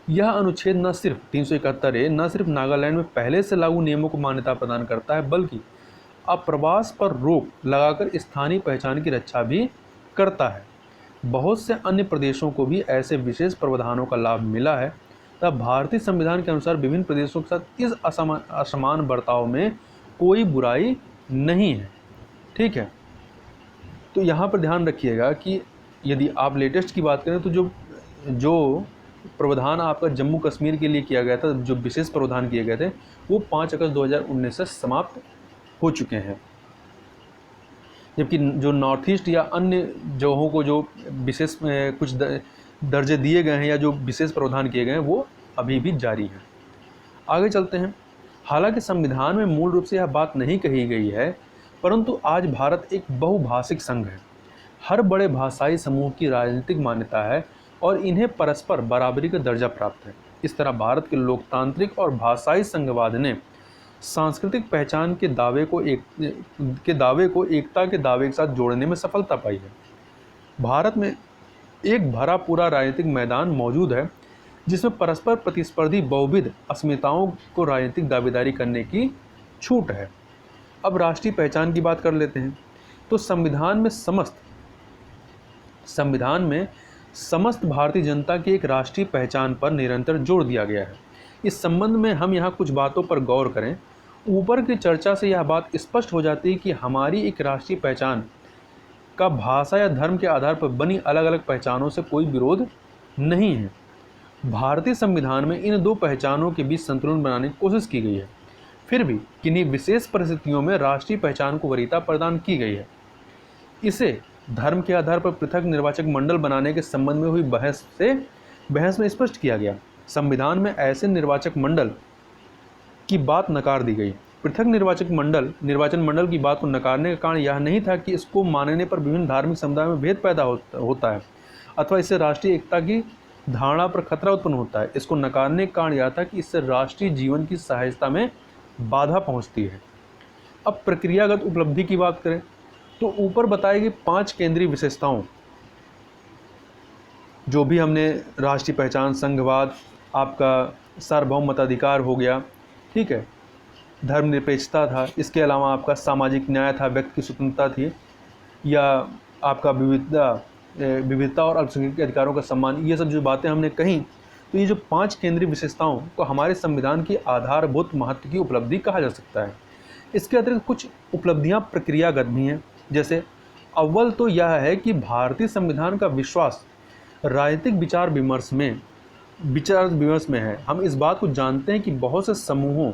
यह अनुच्छेद न सिर्फ 371A न सिर्फ नागालैंड में पहले से लागू नियमों को मान्यता प्रदान करता है, बल्कि अप्रवास पर रोक लगाकर स्थानीय पहचान की रक्षा भी करता है। बहुत से अन्य प्रदेशों को भी ऐसे विशेष प्रावधानों का लाभ मिला है तब भारतीय संविधान के अनुसार विभिन्न प्रदेशों के साथ इस असमान बर्ताव में कोई बुराई नहीं है। ठीक है, तो यहाँ पर ध्यान रखिएगा कि यदि आप लेटेस्ट की बात करें तो जो प्रावधान आपका जम्मू कश्मीर के लिए किया गया था, जो विशेष प्रावधान किए गए थे, वो 5 अगस्त 2019 से समाप्त हो चुके हैं, जबकि जो नॉर्थ ईस्ट या अन्य जगहों को जो विशेष कुछ दर्जे दिए गए हैं या जो विशेष प्रावधान किए गए हैं वो अभी भी जारी हैं। आगे चलते हैं। हालांकि संविधान में मूल रूप से यह बात नहीं कही गई है, परंतु आज भारत एक बहुभाषिक संघ है। हर बड़े भाषाई समूह की राजनीतिक मान्यता है और इन्हें परस्पर बराबरी का दर्जा प्राप्त है। इस तरह भारत के लोकतांत्रिक और भाषाई संघवाद ने सांस्कृतिक पहचान के दावे को एकता के दावे के साथ जोड़ने में सफलता पाई है। भारत में एक भरा पूरा राजनीतिक मैदान मौजूद है जिसमें परस्पर प्रतिस्पर्धी बहुविध अस्मिताओं को राजनीतिक दावेदारी करने की छूट है। अब राष्ट्रीय पहचान की बात कर लेते हैं। तो संविधान में समस्त भारतीय जनता की एक राष्ट्रीय पहचान पर निरंतर जोर दिया गया है। इस संबंध में हम यहाँ कुछ बातों पर गौर करें। ऊपर की चर्चा से यह बात स्पष्ट हो जाती है कि हमारी एक राष्ट्रीय पहचान का भाषा या धर्म के आधार पर बनी अलग अलग पहचानों से कोई विरोध नहीं है। भारतीय संविधान में इन दो पहचानों के बीच संतुलन बनाने की कोशिश की गई है। फिर भी किन्हीं विशेष परिस्थितियों में राष्ट्रीय पहचान को वरीयता प्रदान की गई है। इसे धर्म के आधार पर पृथक निर्वाचक मंडल बनाने के संबंध में हुई बहस में स्पष्ट किया गया। संविधान में ऐसे निर्वाचक मंडल की बात नकार दी गई। पृथक निर्वाचन मंडल की बात को नकारने का कारण यह नहीं था कि इसको मानने पर विभिन्न धार्मिक समुदायों में भेद पैदा होता है अथवा इससे राष्ट्रीय एकता की धारणा पर खतरा उत्पन्न होता है। इसको नकारने का कारण यह था कि इससे राष्ट्रीय जीवन की सहजता में बाधा पहुंचती है। अब प्रक्रियागत उपलब्धि की बात करें तो ऊपर बताई गई 5 केंद्रीय विशेषताओं, जो भी हमने राष्ट्रीय पहचान, संघवाद, आपका सार्वभौम मताधिकार हो गया, ठीक है, धर्मनिरपेक्षता था, इसके अलावा आपका सामाजिक न्याय था, व्यक्ति की स्वतंत्रता थी, या आपका विविधता और अल्पसंख्यक के अधिकारों का सम्मान, ये सब जो बातें हमने कहीं, तो ये जो 5 केंद्रीय विशेषताओं को हमारे संविधान की आधारभूत महत्व की उपलब्धि कहा जा सकता है। इसके अतिरिक्त कुछ उपलब्धियां प्रक्रियागत भी हैं। जैसे अव्वल तो यह है कि भारतीय संविधान का विश्वास राजनीतिक विचार विमर्श में है। हम इस बात को जानते हैं कि बहुत से समूहों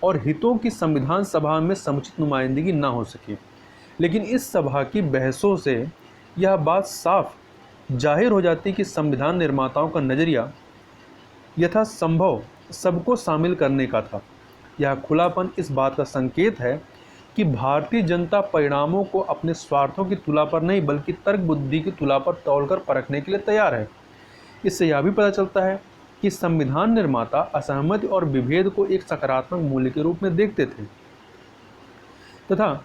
और हितों की संविधान सभा में समुचित नुमाइंदगी न हो सकी, लेकिन इस सभा की बहसों से यह बात साफ जाहिर हो जाती है कि संविधान निर्माताओं का नज़रिया यथासंभव सबको शामिल करने का था। यह खुलापन इस बात का संकेत है कि भारतीय जनता परिणामों को अपने स्वार्थों की तुला पर नहीं बल्कि तर्क बुद्धि की तुला पर तौलकर परखने के लिए तैयार है। इससे यह भी पता चलता है कि संविधान निर्माता असहमति और विभेद को एक सकारात्मक मूल्य के रूप में देखते थे तथा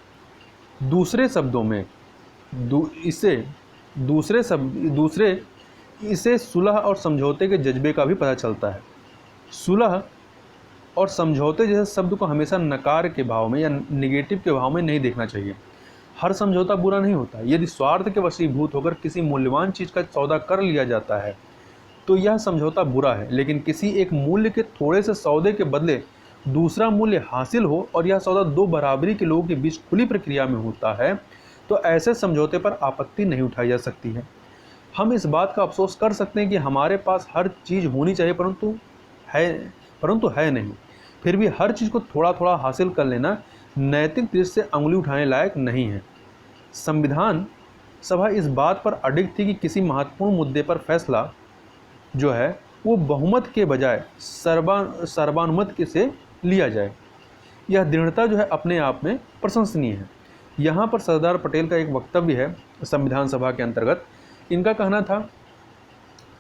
दूसरे शब्दों में इसे सुलह और समझौते के जज्बे का भी पता चलता है। सुलह और समझौते जैसे शब्द को हमेशा नकार के भाव में या निगेटिव के भाव में नहीं देखना चाहिए। हर समझौता बुरा नहीं होता। यदि स्वार्थ के वशीभूत होकर किसी मूल्यवान चीज़ का सौदा कर लिया जाता है तो यह समझौता बुरा है, लेकिन किसी एक मूल्य के थोड़े से सौदे के बदले दूसरा मूल्य हासिल हो और यह सौदा दो बराबरी के लोगों के बीच खुली प्रक्रिया में होता है तो ऐसे समझौते पर आपत्ति नहीं उठाई जा सकती है। हम इस बात का अफसोस कर सकते हैं कि हमारे पास हर चीज़ होनी चाहिए परंतु है नहीं। फिर भी हर चीज़ को थोड़ा थोड़ा हासिल कर लेना नैतिक दृष्टि से अंगुली उठाने लायक नहीं है। संविधान सभा इस बात पर अडिग थी कि किसी महत्वपूर्ण मुद्दे पर फैसला जो है वो बहुमत के बजाय सर्वानुमत से लिया जाए। यह दृढ़ता जो है अपने आप में प्रशंसनीय है। यहाँ पर सरदार पटेल का एक वक्तव्य है संविधान सभा के अंतर्गत। इनका कहना था,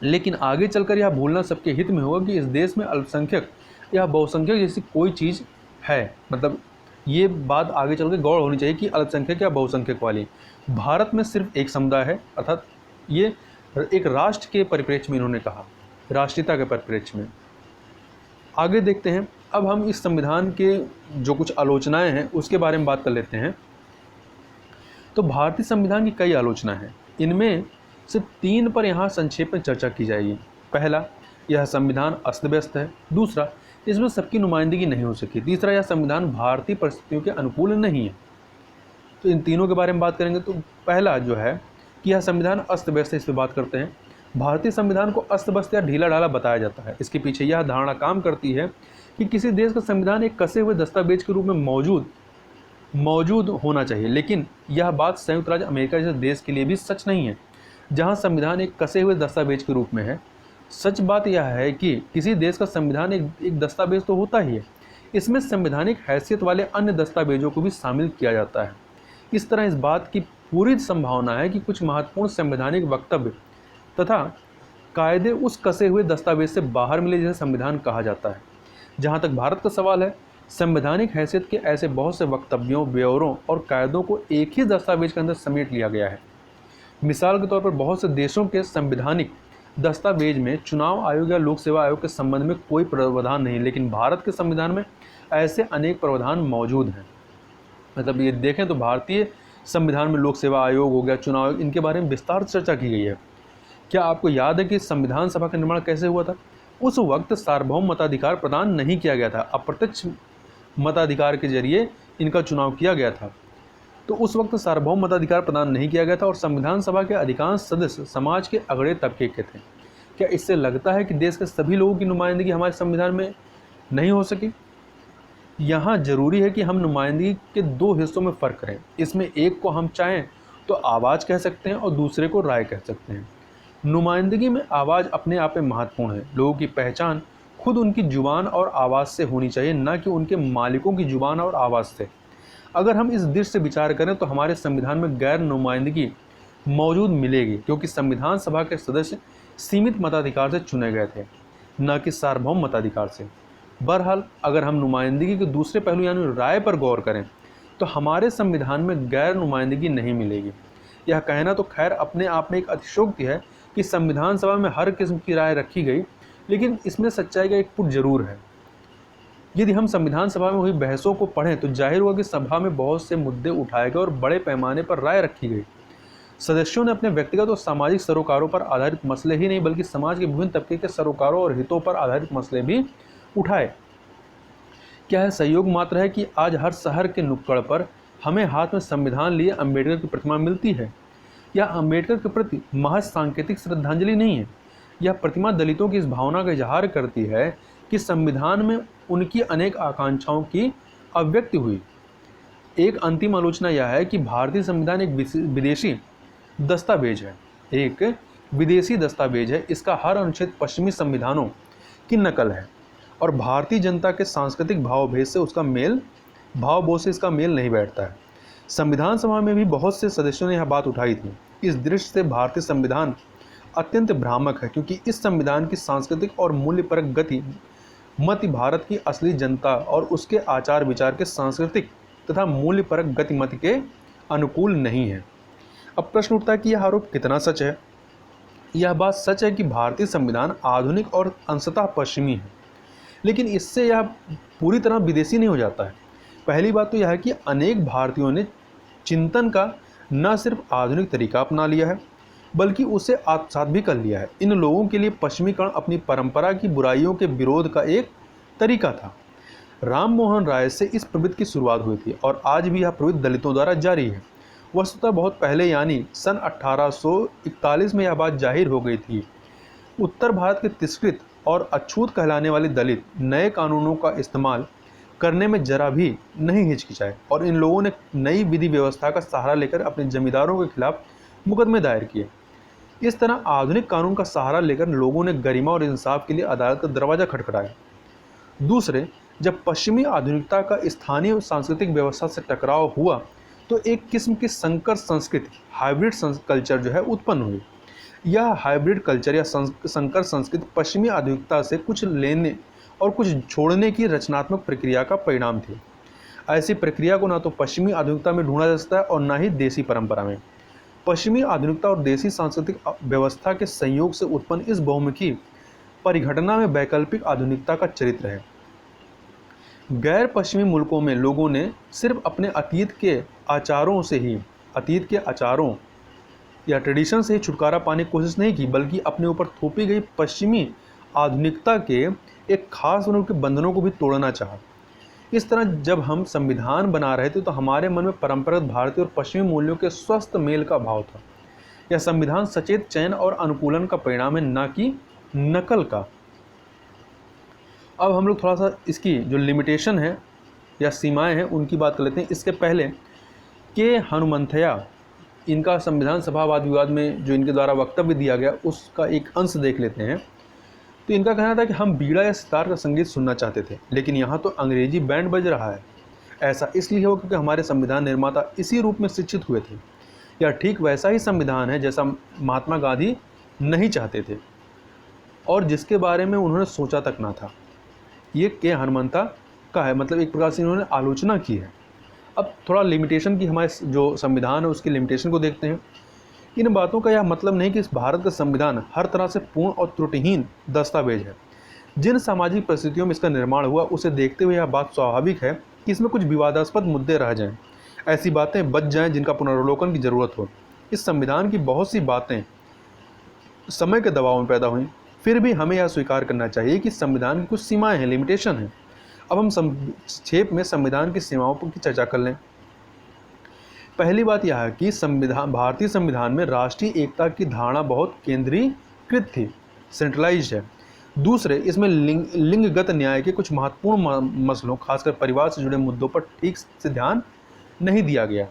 लेकिन आगे चलकर यह भूलना सबके हित में होगा कि इस देश में अल्पसंख्यक या बहुसंख्यक जैसी कोई चीज़ है। मतलब ये बात आगे चल के गौर होनी चाहिए कि अल्पसंख्यक या बहुसंख्यक वाली भारत में सिर्फ एक समुदाय है, अर्थात ये एक राष्ट्र के परिप्रेक्ष्य में इन्होंने कहा, राष्ट्रीयता के परिप्रेक्ष्य में। आगे देखते हैं। अब हम इस संविधान के जो कुछ आलोचनाएं हैं उसके बारे में बात कर लेते हैं। तो भारतीय संविधान की कई आलोचना है, इनमें से 3 पर यहाँ संक्षेप में चर्चा की जाएगी। पहला, यह संविधान अस्त व्यस्त है। दूसरा, इसमें सबकी नुमाइंदगी नहीं हो सकी। तीसरा, यह संविधान भारतीय परिस्थितियों के अनुकूल नहीं है। तो इन तीनों के बारे में बात करेंगे। तो पहला जो है कि यह संविधान अस्त व्यस्त है, इस पर बात करते हैं। भारतीय संविधान को अस्त व्यस्त या ढीला ढाला बताया जाता है। इसके पीछे यह धारणा काम करती है कि किसी देश का संविधान एक कसे हुए दस्तावेज के रूप में मौजूद होना चाहिए, लेकिन यह बात संयुक्त राज्य अमेरिका जैसे देश के लिए भी सच नहीं है, जहां संविधान एक कसे हुए दस्तावेज के रूप में है। सच बात यह है कि किसी देश का संविधान एक दस्तावेज तो होता ही है, इसमें संवैधानिक हैसियत वाले अन्य दस्तावेजों को भी शामिल किया जाता है। इस तरह इस बात की पूरी संभावना है कि कुछ महत्वपूर्ण संवैधानिक वक्तव्य तथा कायदे उस कसे हुए दस्तावेज से बाहर मिले जिसे संविधान कहा जाता है। जहाँ तक भारत का सवाल है, संवैधानिक हैसियत के ऐसे बहुत से वक्तव्यों, ब्यौरों और कायदों को एक ही दस्तावेज के अंदर समेट लिया गया है। मिसाल के तौर पर बहुत से देशों के संवैधानिक दस्तावेज में चुनाव आयोग या लोक सेवा आयोग के संबंध में कोई प्रावधान नहीं, लेकिन भारत के संविधान में ऐसे अनेक प्रावधान मौजूद हैं। मतलब ये देखें तो भारतीय संविधान में लोक सेवा आयोग हो गया, चुनाव आयोग, इनके बारे में विस्तार से चर्चा की गई है। क्या आपको याद है कि संविधान सभा का निर्माण कैसे हुआ था? उस वक्त सार्वभौम मताधिकार प्रदान नहीं किया गया था, अप्रत्यक्ष मताधिकार के जरिए इनका चुनाव किया गया था। तो उस वक्त सार्वभौम मताधिकार प्रदान नहीं किया गया था और संविधान सभा के अधिकांश सदस्य समाज के अगड़े तबके के थे। क्या इससे लगता है कि देश के सभी लोगों की नुमाइंदगी हमारे संविधान में नहीं हो सकी? यहाँ जरूरी है कि हम नुमाइंदगी के 2 हिस्सों में फ़र्क करें। इसमें एक को हम चाहें तो आवाज़ कह सकते हैं और दूसरे को राय कह सकते हैं। नुमाइंदगी में आवाज़ अपने आप में महत्वपूर्ण है। लोगों की पहचान खुद उनकी जुबान और आवाज़ से होनी चाहिए, न कि उनके मालिकों की जुबान और आवाज़ से। अगर हम इस दृष्टि से विचार करें तो हमारे संविधान में गैर नुमाइंदगी मौजूद मिलेगी, क्योंकि संविधान सभा के सदस्य सीमित मताधिकार से चुने गए थे, न कि सार्वभौम मताधिकार से। बहरहाल, अगर हम नुमाइंदगी के दूसरे पहलू यानी राय पर गौर करें तो हमारे संविधान में गैर नुमाइंदगी नहीं मिलेगी। यह कहना तो खैर अपने आप में एक अतिशयोक्ति है कि संविधान सभा में हर किस्म की राय रखी गई, लेकिन इसमें सच्चाई का एक पुट जरूर है। यदि हम संविधान सभा में हुई बहसों को पढ़ें तो जाहिर हुआ कि सभा में बहुत से मुद्दे उठाए गए और बड़े पैमाने पर राय रखी गई। सदस्यों ने अपने व्यक्तिगत और सामाजिक सरोकारों पर आधारित मसले ही नहीं बल्कि समाज के विभिन्न तबके के सरोकारों और हितों पर आधारित मसले भी उठाए। क्या है सहयोग मात्र है कि आज हर शहर के नुक्कड़ पर हमें हाथ में संविधान लिए अम्बेडकर की प्रतिमा मिलती है? यह अम्बेडकर के प्रति महज सांकेतिक श्रद्धांजलि नहीं है। यह प्रतिमा दलितों की इस भावना का इजहार करती है कि संविधान में उनकी अनेक आकांक्षाओं की अभिव्यक्ति हुई। एक अंतिम आलोचना यह है कि भारतीय संविधान एक विदेशी दस्तावेज है। इसका हर अनुच्छेद पश्चिमी संविधानों की नकल है और भारतीय जनता के सांस्कृतिक भावभेद से भावबोध से इसका मेल नहीं बैठता है। संविधान सभा में भी बहुत से सदस्यों ने यह बात उठाई थी। इस दृष्टि से भारतीय संविधान अत्यंत भ्रामक है, क्योंकि इस संविधान की सांस्कृतिक और मूल्यपरक गति मति भारत की असली जनता और उसके आचार विचार के सांस्कृतिक तथा मूल्यपरक गतिमति के अनुकूल नहीं है। अब प्रश्न उठता है कि यह आरोप कितना सच है। यह बात सच है कि भारतीय संविधान आधुनिक और अंशतः पश्चिमी है, लेकिन इससे यह पूरी तरह विदेशी नहीं हो जाता है। पहली बात तो यह है कि अनेक भारतीयों ने चिंतन का न सिर्फ आधुनिक तरीका अपना लिया है, बल्कि उसे आत्मसात भी कर लिया है। इन लोगों के लिए पश्चिमीकरण अपनी परंपरा की बुराइयों के विरोध का एक तरीका था। राम मोहन राय से इस प्रवृत्ति की शुरुआत हुई थी और आज भी यह प्रवृत्ति दलितों द्वारा जारी है। वस्तुतः बहुत पहले यानी सन 1841 में यह बात जाहिर हो गई थी। उत्तर भारत के तिरस्कृत और अछूत कहलाने वाले दलित नए कानूनों का इस्तेमाल करने में जरा भी नहीं हिचकिचाए और इन लोगों ने नई विधि व्यवस्था का सहारा लेकर अपने जमींदारों के खिलाफ मुकदमे दायर किए। इस तरह आधुनिक कानून का सहारा लेकर लोगों ने गरिमा और इंसाफ के लिए अदालत का दरवाजा खटखटाया। दूसरे, जब पश्चिमी आधुनिकता का स्थानीय सांस्कृतिक व्यवस्था से टकराव हुआ तो एक किस्म की संकर संस्कृति हाइब्रिड कल्चर जो है उत्पन्न हुई। यह हाइब्रिड कल्चर या संकर संस्कृति पश्चिमी आधुनिकता से कुछ लेने और कुछ छोड़ने की रचनात्मक प्रक्रिया का परिणाम थी। ऐसी प्रक्रिया को ना तो पश्चिमी आधुनिकता में ढूंढा जा सकता है और ना ही देसी परंपरा में। पश्चिमी आधुनिकता और देसी सांस्कृतिक व्यवस्था के संयोग से उत्पन्न इस बहुमुखी परिघटना में वैकल्पिक आधुनिकता का चरित्र है। गैर पश्चिमी मुल्कों में लोगों ने सिर्फ अपने अतीत के आचारों या ट्रेडिशन से ही छुटकारा पाने की कोशिश नहीं की, बल्कि अपने ऊपर थोपी गई पश्चिमी आधुनिकता के एक खास वर्ग के बंधनों को भी तोड़ना चाहा। इस तरह जब हम संविधान बना रहे थे तो हमारे मन में परंपरागत भारतीय और पश्चिमी मूल्यों के स्वस्थ मेल का भाव था। यह संविधान सचेत चयन और अनुकूलन का परिणाम है, न कि नकल का। अब हम लोग थोड़ा सा इसकी जो लिमिटेशन है या सीमाएं हैं उनकी बात कर लेते हैं। इसके पहले के हनुमंथैया, इनका संविधान सभा वाद विवाद में जो इनके द्वारा वक्तव्य दिया गया उसका एक अंश देख लेते हैं। तो इनका कहना था कि हम बीड़ा या सितार का संगीत सुनना चाहते थे, लेकिन यहाँ तो अंग्रेजी बैंड बज रहा है। ऐसा इसलिए हो क्योंकि हमारे संविधान निर्माता इसी रूप में शिक्षित हुए थे। यह ठीक वैसा ही संविधान है जैसा महात्मा गांधी नहीं चाहते थे और जिसके बारे में उन्होंने सोचा तक ना था। ये के हनुमंता का है, मतलब एक प्रकार से इन्होंने आलोचना की है। अब थोड़ा लिमिटेशन की हमारे जो संविधान है उसकी लिमिटेशन को देखते हैं। इन बातों का यह मतलब नहीं कि इस भारत का संविधान हर तरह से पूर्ण और त्रुटिहीन दस्तावेज है। जिन सामाजिक परिस्थितियों में इसका निर्माण हुआ उसे देखते हुए यह बात स्वाभाविक है कि इसमें कुछ विवादास्पद मुद्दे रह जाएं, ऐसी बातें बच जाएं जिनका पुनर्वलोकन की जरूरत हो। इस संविधान की बहुत सी बातें समय के दबाव में पैदा हुई, फिर भी हमें यह स्वीकार करना चाहिए कि संविधान की कुछ सीमाएं हैं, लिमिटेशन है। अब हम संक्षेप में संविधान की सीमाओं पर की चर्चा कर लें। पहली बात यह है कि भारतीय संविधान में राष्ट्रीय एकता की धारणा बहुत केंद्रीकृत थी, सेंट्रलाइज्ड है। दूसरे, इसमें लिंगगत न्याय के कुछ महत्वपूर्ण मसलों, खासकर परिवार से जुड़े मुद्दों पर ठीक से ध्यान नहीं दिया गया।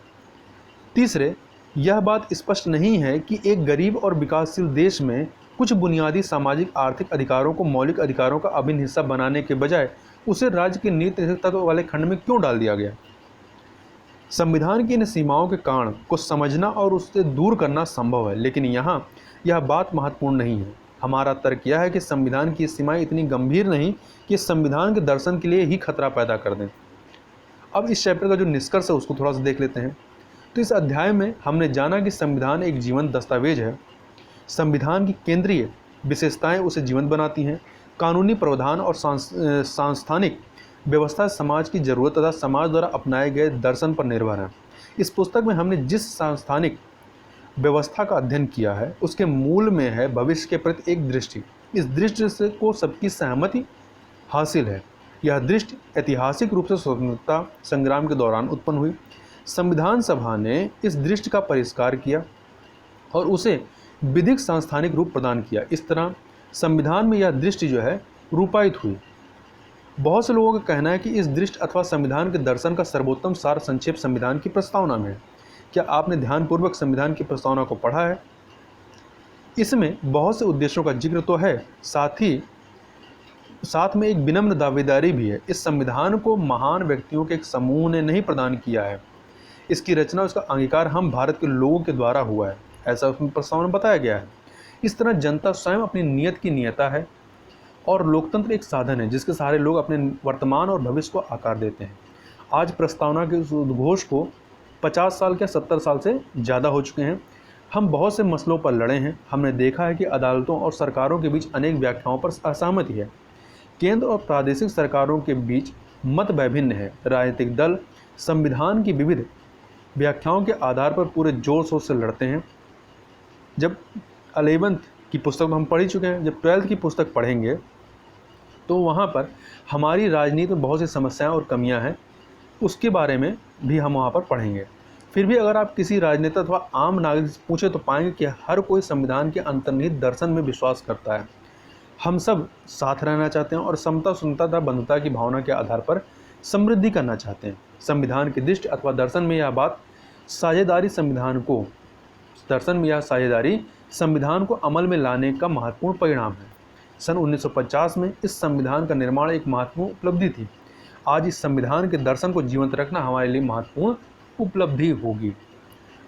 तीसरे, यह बात स्पष्ट नहीं है कि एक गरीब और विकासशील देश में कुछ बुनियादी सामाजिक आर्थिक अधिकारों को मौलिक अधिकारों का अभिन्न हिस्सा बनाने के बजाय उसे राज्य के नीति निर्धारक तत्व वाले खंड में क्यों डाल दिया गया। संविधान की इन सीमाओं के कारण को समझना और उससे दूर करना संभव है, लेकिन यहाँ यह बात महत्वपूर्ण नहीं है। हमारा तर्क यह है कि संविधान की सीमाएं इतनी गंभीर नहीं कि संविधान के दर्शन के लिए ही खतरा पैदा कर दें। अब इस चैप्टर का जो निष्कर्ष है उसको थोड़ा सा देख लेते हैं। तो इस अध्याय में हमने जाना कि संविधान एक जीवंत दस्तावेज है। संविधान की केंद्रीय विशेषताएं उसे जीवंत बनाती हैं। कानूनी प्रावधान और सांस्थानिक व्यवस्था समाज की जरूरत तथा समाज द्वारा अपनाए गए दर्शन पर निर्भर है। इस पुस्तक में हमने जिस सांस्थानिक व्यवस्था का अध्ययन किया है उसके मूल में है भविष्य के प्रति एक दृष्टि। इस दृष्टि से को सबकी सहमति हासिल है। यह दृष्टि ऐतिहासिक रूप से स्वतंत्रता संग्राम के दौरान उत्पन्न हुई। संविधान सभा ने इस दृष्टि का परिष्कार किया और उसे विधिक सांस्थानिक रूप प्रदान किया। इस तरह संविधान में यह दृष्टि जो है रूपायित हुई। बहुत से लोगों का कहना है कि इस दृष्टि अथवा संविधान के दर्शन का सर्वोत्तम सार संक्षेप संविधान की प्रस्तावना में है। क्या आपने ध्यानपूर्वक संविधान की प्रस्तावना को पढ़ा है? इसमें बहुत से उद्देश्यों का जिक्र तो है, साथ ही साथ में एक विनम्र दावेदारी भी है। इस संविधान को महान व्यक्तियों के एक समूह ने नहीं प्रदान किया है। इसकी रचना, उसका अंगीकार हम भारत के लोगों के द्वारा हुआ है, ऐसा उसमें प्रस्ताव में बताया गया है। इस तरह जनता स्वयं अपनी नियत की नियता है और लोकतंत्र एक साधन है जिसके सहारे लोग अपने वर्तमान और भविष्य को आकार देते हैं। आज प्रस्तावना के उस उद्घोष को 50 साल या 70 साल से ज़्यादा हो चुके हैं। हम बहुत से मसलों पर लड़े हैं। हमने देखा है कि अदालतों और सरकारों के बीच अनेक व्याख्याओं पर असहमति है। केंद्र और प्रादेशिक सरकारों के बीच मत वैभिन्न है। राजनीतिक दल संविधान की विविध व्याख्याओं के आधार पर पूरे जोर शोर से लड़ते हैं। जब 11th की पुस्तक तो हम पढ़ ही चुके हैं, जब 12th की पुस्तक पढ़ेंगे तो वहाँ पर हमारी राजनीति में बहुत सी समस्याएं और कमियां हैं, उसके बारे में भी हम वहाँ पर पढ़ेंगे। फिर भी अगर आप किसी राजनेता अथवा आम नागरिक से पूछे तो पाएंगे कि हर कोई संविधान के अंतर्निहित दर्शन में विश्वास करता है। हम सब साथ रहना चाहते हैं और समता, सुंदरता तथा बंधुता की भावना के आधार पर समृद्धि करना चाहते हैं। संविधान की दृष्टि अथवा दर्शन में यह बात साझेदारी संविधान को अमल में लाने का महत्वपूर्ण परिणाम है। सन 1950 में इस संविधान का निर्माण एक महत्वपूर्ण उपलब्धि थी। आज इस संविधान के दर्शन को जीवंत रखना हमारे लिए महत्वपूर्ण उपलब्धि होगी।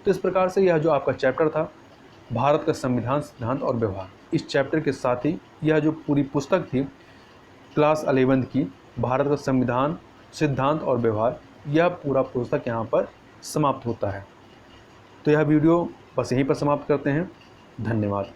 तो इस प्रकार से यह जो आपका चैप्टर था, भारत का संविधान, सिद्धांत और व्यवहार, इस चैप्टर के साथ ही यह जो पूरी पुस्तक थी क्लास 11th की, भारत का संविधान, सिद्धांत और व्यवहार, यह पूरा पुस्तक यहाँ पर समाप्त होता है। तो यह वीडियो बस यहीं पर समाप्त करते हैं। धन्यवाद।